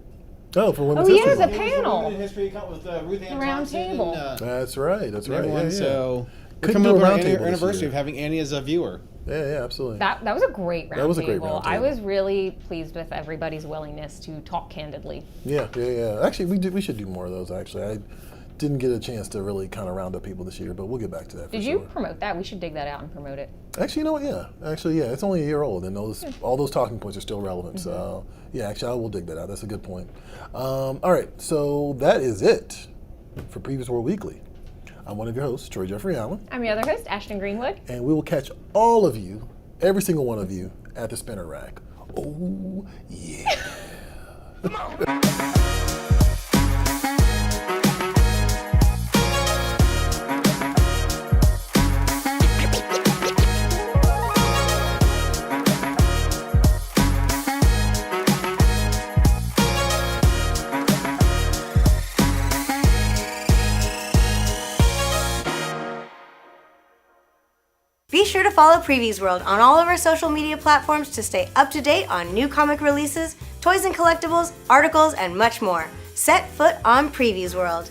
Oh, for Women's Oh, History yeah, the Month. panel. Women in History with Ruth Ann round Thompson table. And, That's right. That's right. everyone. Yeah. So we're Couldn't coming do up a on round our table this anniversary year. of having Annie as a viewer. Yeah, absolutely. That was a great round That was a great round I table. was really pleased with everybody's willingness to talk candidly. Yeah. Actually, we should do more of those. Actually, I didn't get a chance to really kind of round up people this year, but we'll get back to that. Did you promote that? We should dig that out and promote it. Actually, you know what? Yeah. Actually, yeah. It's only a year old, and all those talking points are still relevant. So, yeah. Actually, I will dig that out. That's a good point. All right. So that is it for Previous World Weekly. I'm one of your hosts, Troy Jeffrey Allen, I'm your other host, Ashton Greenwood. and we will catch all of you, every single one of you, at the spinner rack. Oh yeah. Be sure to follow Previews World on all of our social media platforms to stay up to date on new comic releases, toys and collectibles, articles, and much more. Set foot on Previews World.